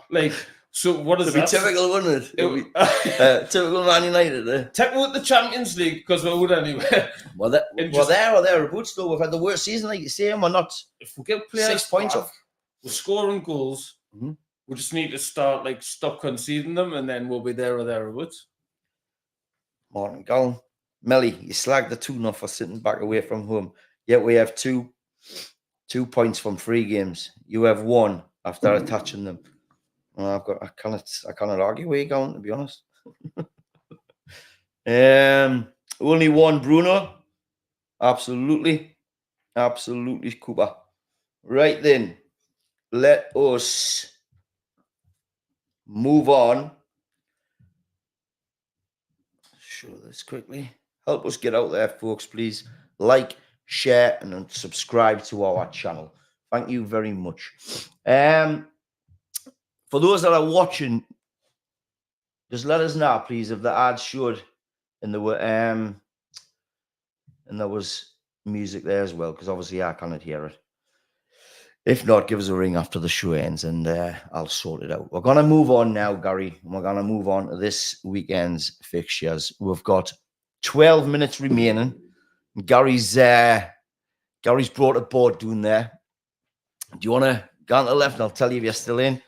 Like, so what is that? It'd be typical, wouldn't it? Typical Man United. Typical with the Champions League, because we would anyway. Well, there or thereabouts, though. We've had the worst season, like you say, and we're not. If we get players 6 points off, we're scoring goals. Mm-hmm. We just need to stop conceding them, and then we'll be there or thereabouts. Martin Gallen. Melly, you slagged the 2-0 for sitting back away from home. Yet we have 2 points from 3 games. You have 1 after attaching them. I cannot argue where you're going, to be honest. Only 1, Bruno. Absolutely, Cooper. Right then, let us move on. Show this quickly. Help us get out there, folks, please. Like, share, and subscribe to our channel. Thank you very much. For those that are watching, just let us know, please, if the ads showed and there was music there as well, because obviously I cannot hear it. If not, give us a ring after the show ends and I'll sort it out. We're going to move on now, Gary. We're going to move on to this weekend's fixtures. We've got 12 minutes remaining. Gary's brought a board doing there. Do you want to go on to the left and I'll tell you if you're still in?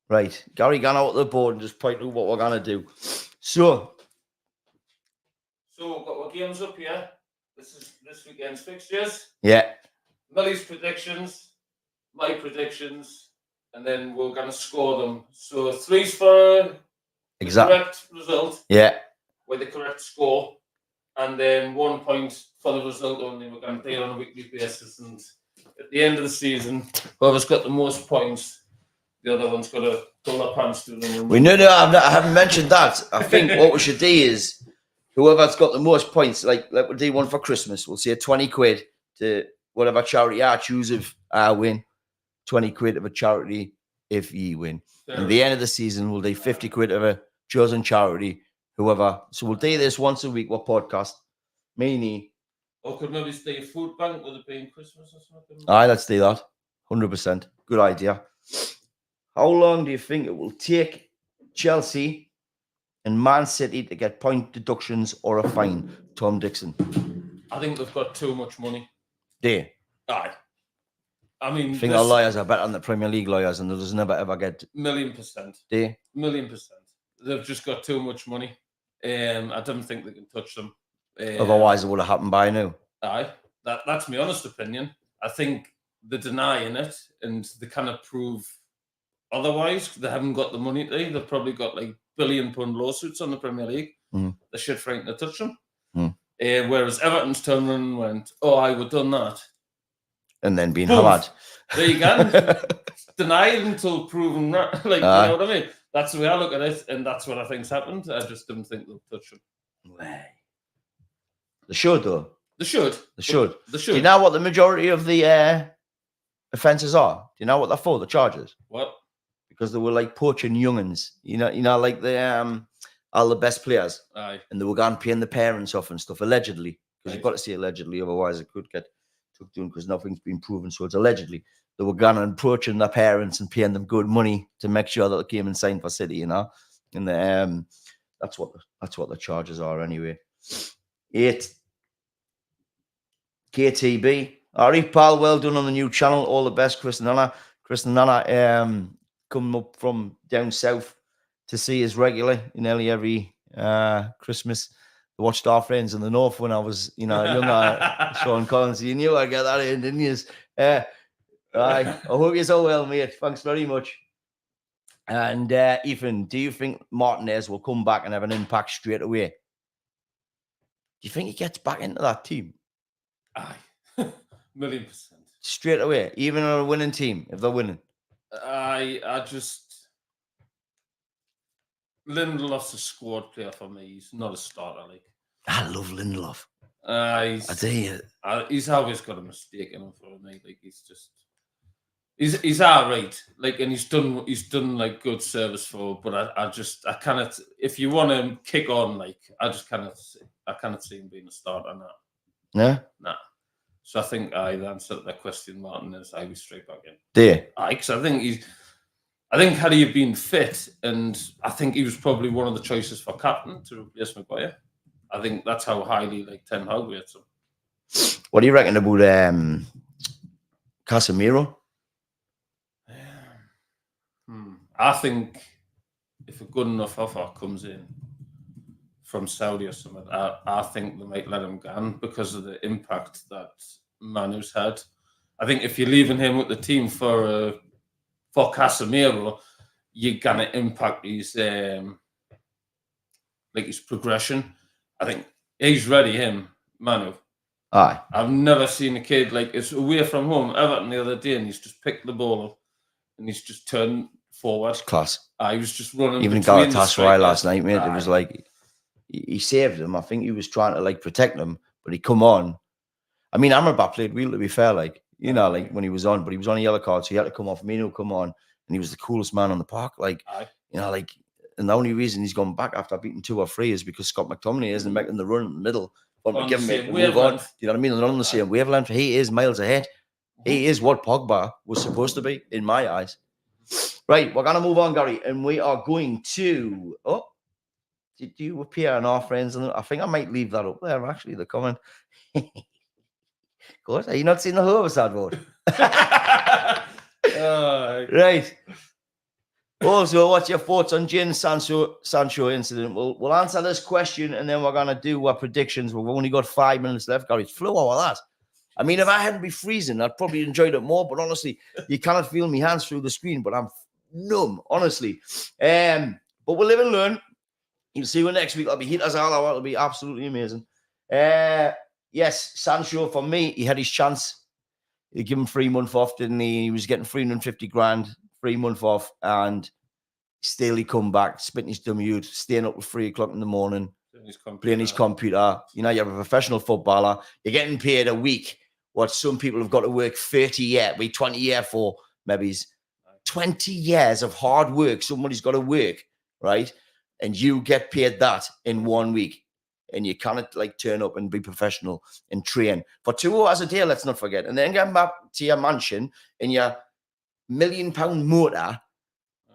Right. Gary gone out of the board and just point out what we're going to do. So we've got our games up here. This is this weekend's fixtures. Yeah. Melly's predictions, my predictions, and then we're going to score them. So 3's for the correct result. Yeah. With the correct score. And then 1 point for the result only. We're going to do it on a weekly basis. And at the end of the season, whoever's got the most points, the other one's got to pull their pants to them. I haven't mentioned that. I think what we should do is whoever's got the most points, like we'll do one for Christmas. We'll say 20 quid to whatever charity I choose if I win. 20 quid of a charity if you win. At the end of the season, we'll do 50 quid of a chosen charity, whoever. So we'll do this once a week. What podcast? Meanie. Or could maybe stay a food bank with it being Christmas or something? Aye, let's do that. 100%. Good idea. How long do you think it will take Chelsea and Man City to get point deductions or a fine? Tom Dixon. I think they've got too much money. Do you? Aye. I mean, I think our lawyers are better than the Premier League lawyers, and they'll never ever get. 1,000,000%. Do you? 1,000,000%. They've just got too much money. I don't think they can touch them. Otherwise, it would have happened by now. Aye, that's my honest opinion. I think they're denying it, and they cannot prove otherwise. They haven't got the money to. They've probably got like £1 billion lawsuits on the Premier League. They're shit frightened to touch them. Whereas Everton's turned around and went, "Oh, I would have done that," and then being hammered. There you go. Deny it until proven right. Like, you know what I mean? That's the way I look at it, and that's what I think's happened. I just don't think they'll touch him. Way. They should, though. They should. They should. They should. Do you know what the majority of the offences are? Do you know what they're for, the charges? What? Because they were like poaching young'uns. You know, like the all the best players. Aye. And they were going paying the parents off and stuff, allegedly. Because Right. you've got to say allegedly, otherwise it could get took down because nothing's been proven. So it's allegedly. They were going and approaching their parents and paying them good money to make sure that they came and signed for City, you know. And that's what the charges are anyway. 8 KTB. All right, pal. Well done on the new channel. All the best, Chris and Anna. Chris and Anna coming up from down south to see us regularly nearly every Christmas. They watched our friends in the north when I was, younger. Sean Collins. You knew I'd get that in, didn't you? I hope you're so well, mate. Thanks very much. And Ethan, do you think Martinez will come back and have an impact straight away? Do you think he gets back into that team? Aye. 1,000,000%. Straight away, even on a winning team, if they're winning. I just Lindelof's a squad player for me. He's not a starter. Like, I love Lindelof. I tell you, he's always got a mistake in him for me. Like, he's all right. Like, and he's done like good service for. But I cannot. If you want to kick on, like, I cannot see him being a starter now. Yeah. Nah. So I think the answer to that question, Martin, is I was straight back in. There. Because I think had he been fit, and I think he was probably one of the choices for captain to replace Maguire. I think that's how highly like Ten Hag rates him. What do you reckon about Casemiro? I think if a good enough offer comes in from Saudi or something, I think they might let him go because of the impact that Manu's had. I think if you're leaving him with the team for Casemiro, you're gonna impact his progression. I think he's ready, Manu. Aye. I've never seen a kid like it's away from home. Everton the other day, and he's just picked the ball up and he's just turned forward. Class. He was just running. Even Galatasaray last night, mate. It was like he saved him. I think he was trying to like protect him, but he come on. I mean, Amrabat played well, to be fair, like, like when he was on, but he was on a yellow card, so he had to come off. Mino come on, and he was the coolest man on the park. Like, like, and the only reason he's gone back after beating 2 or 3 is because Scott McTominay isn't making the run in the middle. But give him it, move on. You know what I mean? They're not on the same wavelength. He is miles ahead. He is what Pogba was supposed to be, in my eyes. Right, we're going to move on, Gary, and we are going to... Oh, did you appear on our friends? And I think I might leave that up there, actually, the comment. Good. Are you not seeing the Hovis advert? Right. Also, what's your thoughts on Jadon Sancho incident? We'll answer this question, and then we're going to do our predictions. We've only got 5 minutes left, Gary. It's flew all of that. I mean, if I hadn't been freezing, I'd probably enjoyed it more. But honestly, you cannot feel my hands through the screen, but I'm numb, honestly. But we'll live and learn. You'll see you next week. I'll be hit as all hour. It'll be absolutely amazing. Yes, Sancho, for me, he had his chance. He gave him 3 months off, didn't he? He was getting 350 grand, 3 months off, and still he come back, spitting his dummy out, staying up at 3 o'clock in the morning, playing his computer. You're a professional footballer. You're getting paid a week. What some people have got to work 30 years, 20 years for, maybe 20 years of hard work. Somebody's got to work, right? And you get paid that in 1 week. And you cannot like turn up and be professional and train for 2 hours a day, let's not forget. And then get back to your mansion in your £1 million motor,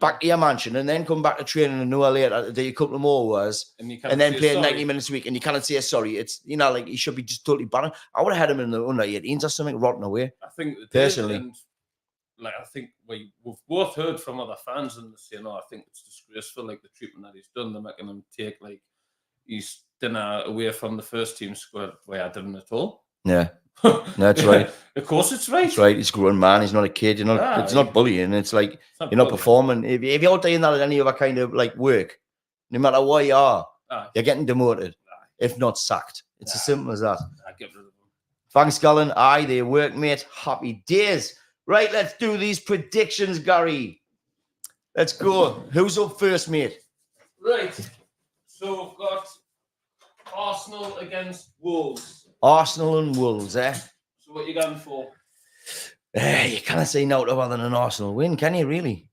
back to your mansion, and then come back to training an hour later, do a couple of more hours, and then play 90 minutes a week, and you cannot say sorry. It's, like he should be just totally banned. I would have had him in the under 18s or something, rotting away. I think personally. And, I think we've both heard from other fans and they say, I think it's disgraceful, like the treatment that he's done. They're making him take like he's dinner away from the first team squad where I didn't at all. Yeah. That's right. Of course it's right. It's right. He's a grown man. He's not a kid. It's not bullying. It's like you're not performing. If you're doing that at any other kind of like work, no matter where you are, you're getting demoted, if not sacked. It's as simple as that. Thanks, Colin. Aye, they work, mate. Happy days. Right, let's do these predictions, Gary. Let's go. Who's up first, mate? Right. So we've got Arsenal against Wolves. Arsenal and Wolves, eh? So what you going for? You can't say no to other than an Arsenal win, can you, really?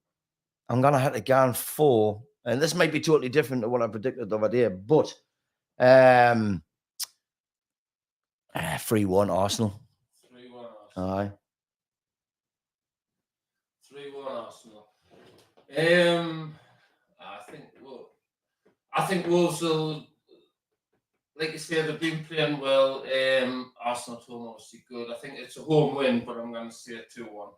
I'm going to have to go on 4. And this might be totally different to what I predicted the other day, but 3-1 Arsenal. 3-1 Arsenal. Aye. 3-1 Arsenal. I think Wolves will, like you said, they've been playing well. Arsenal at home obviously good. I think it's a home win, but I'm going to say 2-1.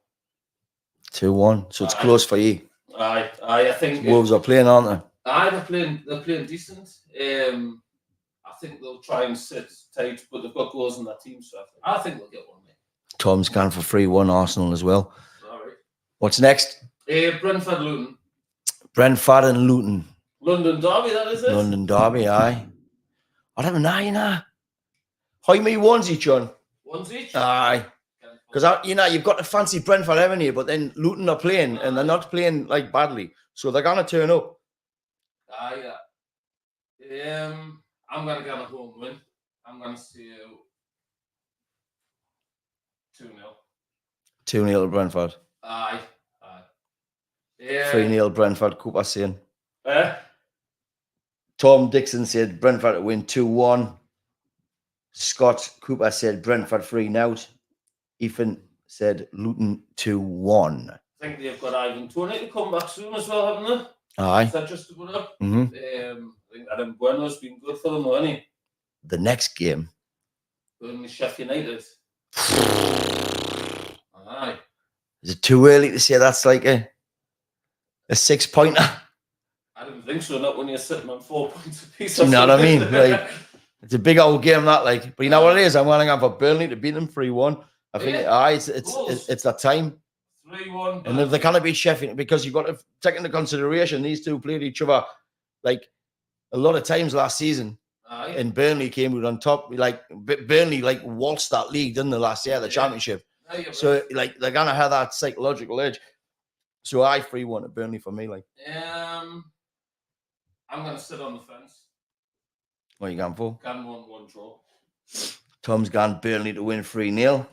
2-1. So it's close for you. Aye. I think Wolves are playing, aren't they? Aye, they're playing decent. I think they'll try and sit tight, but they've got goals in their team, so I think they'll get one. Mate. Tom's gone for 3-1 Arsenal as well. All right. What's next? Brentford Luton. Brentford and Luton. London derby, that is it. London derby, aye. I don't know, you know. How many ones each on? Ones each? Aye. Because, you've got to fancy Brentford, haven't you? But then Luton are playing, and they're not playing, like, badly. So they're going to turn up. Aye, yeah. I'm going to get a home win. I'm going to see 2-0. 2-0 to Brentford. Aye. 3-0 Brentford, Cooper saying. Eh? Tom Dixon said Brentford to win 2-1. Scott Cooper said Brentford 3-0. Ethan said Luton 2-1. I think they've got Ivan Toney to come back soon as well, haven't they? Aye. Is that just about up? Mm-hmm. I think Adam Bueno's been good for them, hasn't he? The next game. Burnley Sheffield United. Aye. Is it too early to say that's like a 6-pointer? I don't think so, not when you're sitting on 4 points apiece. You know what I mean? Like, it's a big old game, that, like. But you know what it is? I'm going to go for Burnley to beat them 3-1. I think it's that time. 3-1. And if they can't beat Sheffield, because you've got to take into consideration these two played each other like a lot of times last season. Aye. And Burnley came out on top. Like Burnley waltzed that league, didn't they, last year, the championship? So like they're gonna have that psychological edge. So I 3-1 at Burnley for me. Like I'm gonna sit on the fence. what are you going for? Can 1-1 draw. Tom's gone Burnley to win 3-0.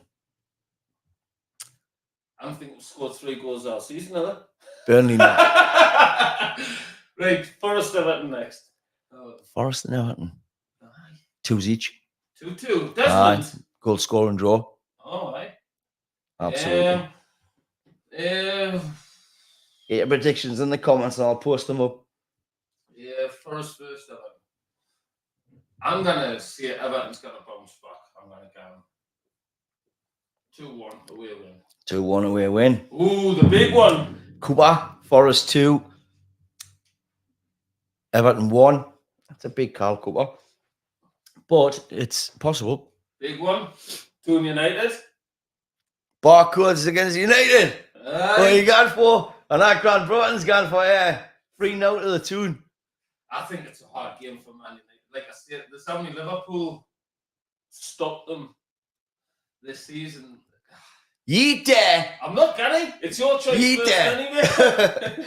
I don't think we've scored 3 goals all season, have they? Burnley now. Right, Forest Everton next. Forest and Everton. 2s each. 2-2. Desmond. Goal score and draw. Oh, aye. Absolutely. Get your predictions in the comments and I'll post them up. Yeah, Forest first Everton. I'm gonna see Everton's gonna bounce back. I'm gonna go 2-1 away win. 2-1 away win. Ooh, the big one. Cooper, Forest 2. Everton 1. That's a big call, Cooper. But it's possible. Big one. 2 United. Barcodes against United. Aye. What you got for? And that Grant Broughton's gone for 3-0 to the tune. I think it's a hard game for Man United. Like I said, there's how many Liverpool stopped them this season. Yeet there. I'm not kidding. It's your choice Yeet first anyway.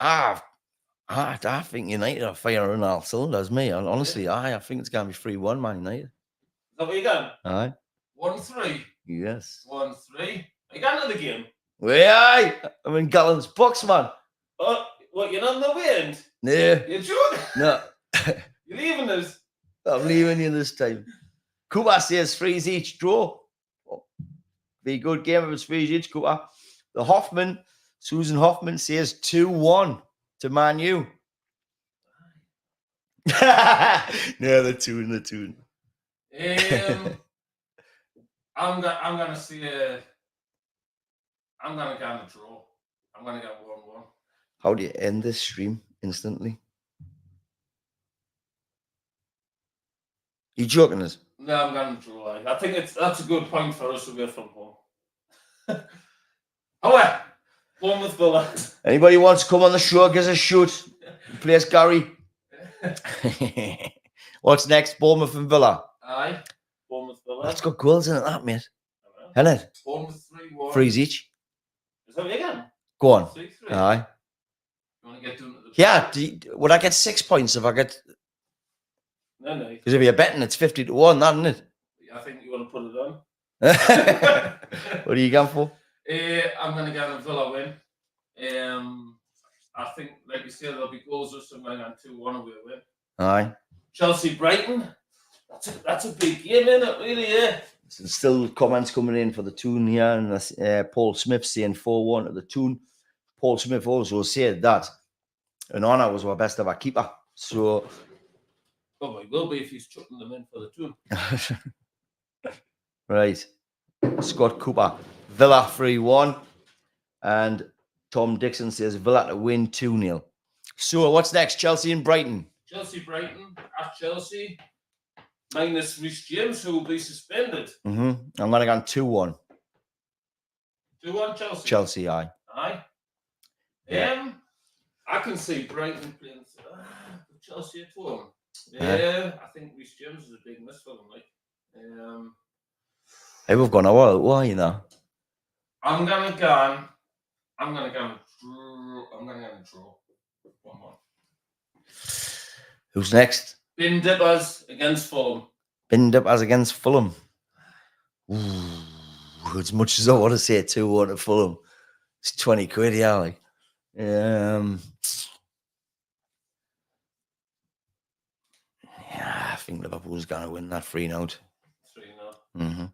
I think United are firing on all cylinders, me. Honestly, I think it's going to be 3-1, Man United. Is that what you got? Aye. 1-3. Yes. 1-3. Are you got another game? Where aye? I'm in Gallon's box, man. Oh, what, you're not in the wind? No. You're joking? No. You're leaving us? I'm leaving you this time. Cooper says 3s each draw. Oh, be a good game if it's 3s each, Cooper. The Hoffman, Susan Hoffman says 2-1 to Man U. No, the tune. I'm gonna see I'm gonna go on a draw. I'm gonna go 1-1. How do you end this stream instantly? You joking us? No, I'm going to draw. I think that's a good point for us away from home. Oh, well, Bournemouth Villa. Anybody wants to come on the show, give us a shoot. Place Gary. What's next? Bournemouth and Villa. Aye. Bournemouth Villa. That's got goals in it, that, mate. I know. Isn't it? Bournemouth 3-1. Threes each. Is that me again? Go on. 3-3. Aye. You want to get done to the Yeah. Would I get 6 points if I get? No. Because if you're betting, it's 50 to 1, that, isn't it? I think you want to put it on. What are you going for? I'm going to get a Villa win. I think, like you said, there'll be goals or something on 2-1 away win. Aye. Chelsea Brighton. That's a big game, isn't it? Really, yeah. Still comments coming in for the tune here, and Paul Smith saying 4-1 to the tune. Paul Smith also said that Onana was our best ever keeper. So, Oh, it will be if he's chucking them in for the tune. right. Scott Cooper, Villa 3-1, and Tom Dixon says Villa to win 2-0. So, what's next? Chelsea and Brighton. Chelsea Brighton at Chelsea. Minus Reece James, who will be suspended. I'm going to go on 2-1. 2-1 Chelsea. Chelsea, aye. Aye. Yeah. I can see Brighton playing Chelsea at home. Yeah, I think Reece James is a big miss for them. Like, hey, we've gone a while. Why, you know? I'm gonna go on draw. 1-1. Who's next? Bin Dippers against Fulham. Bin Dippers against Fulham. Ooh, as much as I want to say 2-1 to Fulham, it's 20 quid, yeah, like. Yeah, I think Liverpool's going to win that 3-0. 3-0.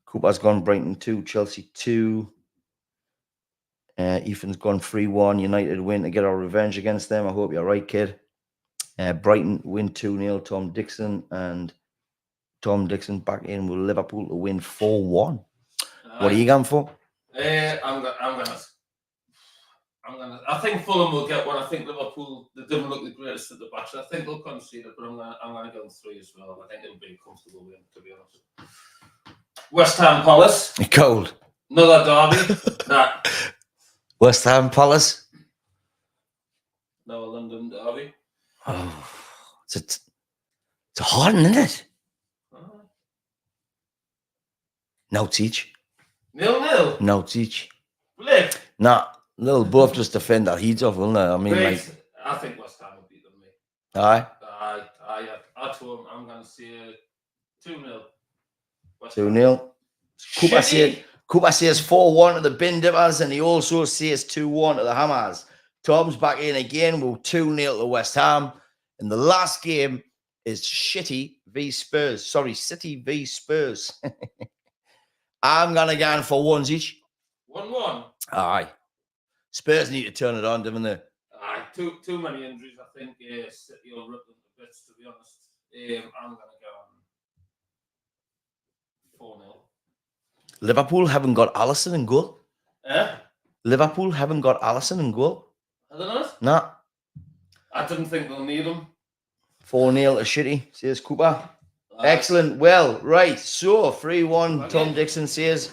Cooper's gone Brighton 2, Chelsea 2. Ethan's gone 3-1. United win to get our revenge against them. I hope you're right, kid. Brighton win 2-0. Tom Dixon back in with Liverpool to win 4-1. What are you going for? I think Fulham will get one. I think Liverpool, they didn't look the greatest at the back. So I think they'll concede it, but I'm gonna go 3 as well. I think it'll be a comfortable win, to be honest. West Ham Palace. Cold. Another derby. Nah. West Ham Palace. No London derby. Oh, it's a hard one, isn't it? No teach. 0-0. No teach. Blake. Nah, they'll both just defend their heads off, won't they? I mean, Wait, like. I think West Ham will beat them, mate. Aye. At home, I'm going to say 2-0. 2-0. Cooper says 4-1 to the Bin Dippers, and he also says 2-1 to the Hammers. Tom's back in again with 2-0 to West Ham. And the last game is City v Spurs. I'm going to go for ones each. 1-1. Aye. Spurs need to turn it on, don't they? Aye. Too many injuries, I think. City will rip them to bits, to be honest. I'm going to go 4-0. Liverpool haven't got Alisson in goal. Liverpool haven't got Alisson in goal. I don't know. Nah. I didn't think they'll need him. 4-0 to City, says Cooper. Excellent. Well, right. So 3-1, Okay. Tom Dixon says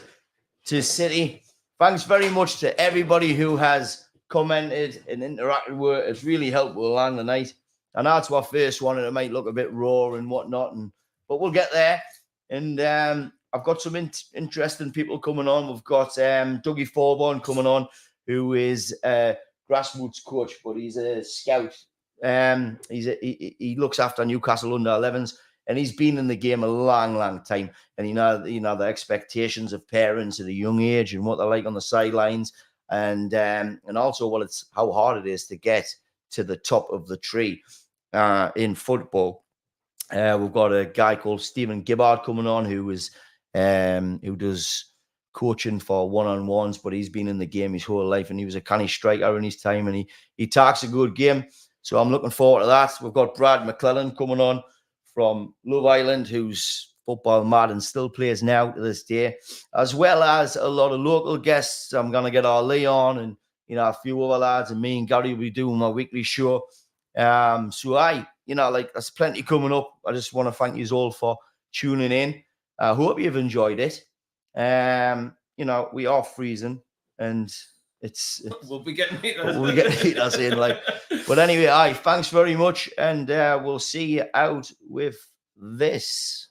to City. Thanks very much to everybody who has commented and interacted with it. It's really helped with along the night. I know it's our first one and it might look a bit raw and whatnot, but we'll get there. And I've got some interesting people coming on. We've got Dougie Forborn coming on, who is a grassroots coach, but he's a scout. He looks after Newcastle under 11s, and he's been in the game a long time. And you know the expectations of parents at a young age and what they're like on the sidelines, and also how hard it is to get to the top of the tree in football. We've got a guy called Stephen Gibbard coming on, who does coaching for one-on-ones, but he's been in the game his whole life, and he was a canny striker in his time, and he talks a good game. So I'm looking forward to that. We've got Brad McClellan coming on from Love Island, who's football mad and still plays now to this day, as well as a lot of local guests. I'm going to get our Leon and a few other lads, and me and Gary will be doing my weekly show. There's plenty coming up. I just want to thank you all for tuning in. I hope you've enjoyed it. We are freezing, and we'll be getting heaters in, like. But anyway, thanks very much, and we'll see you out with this.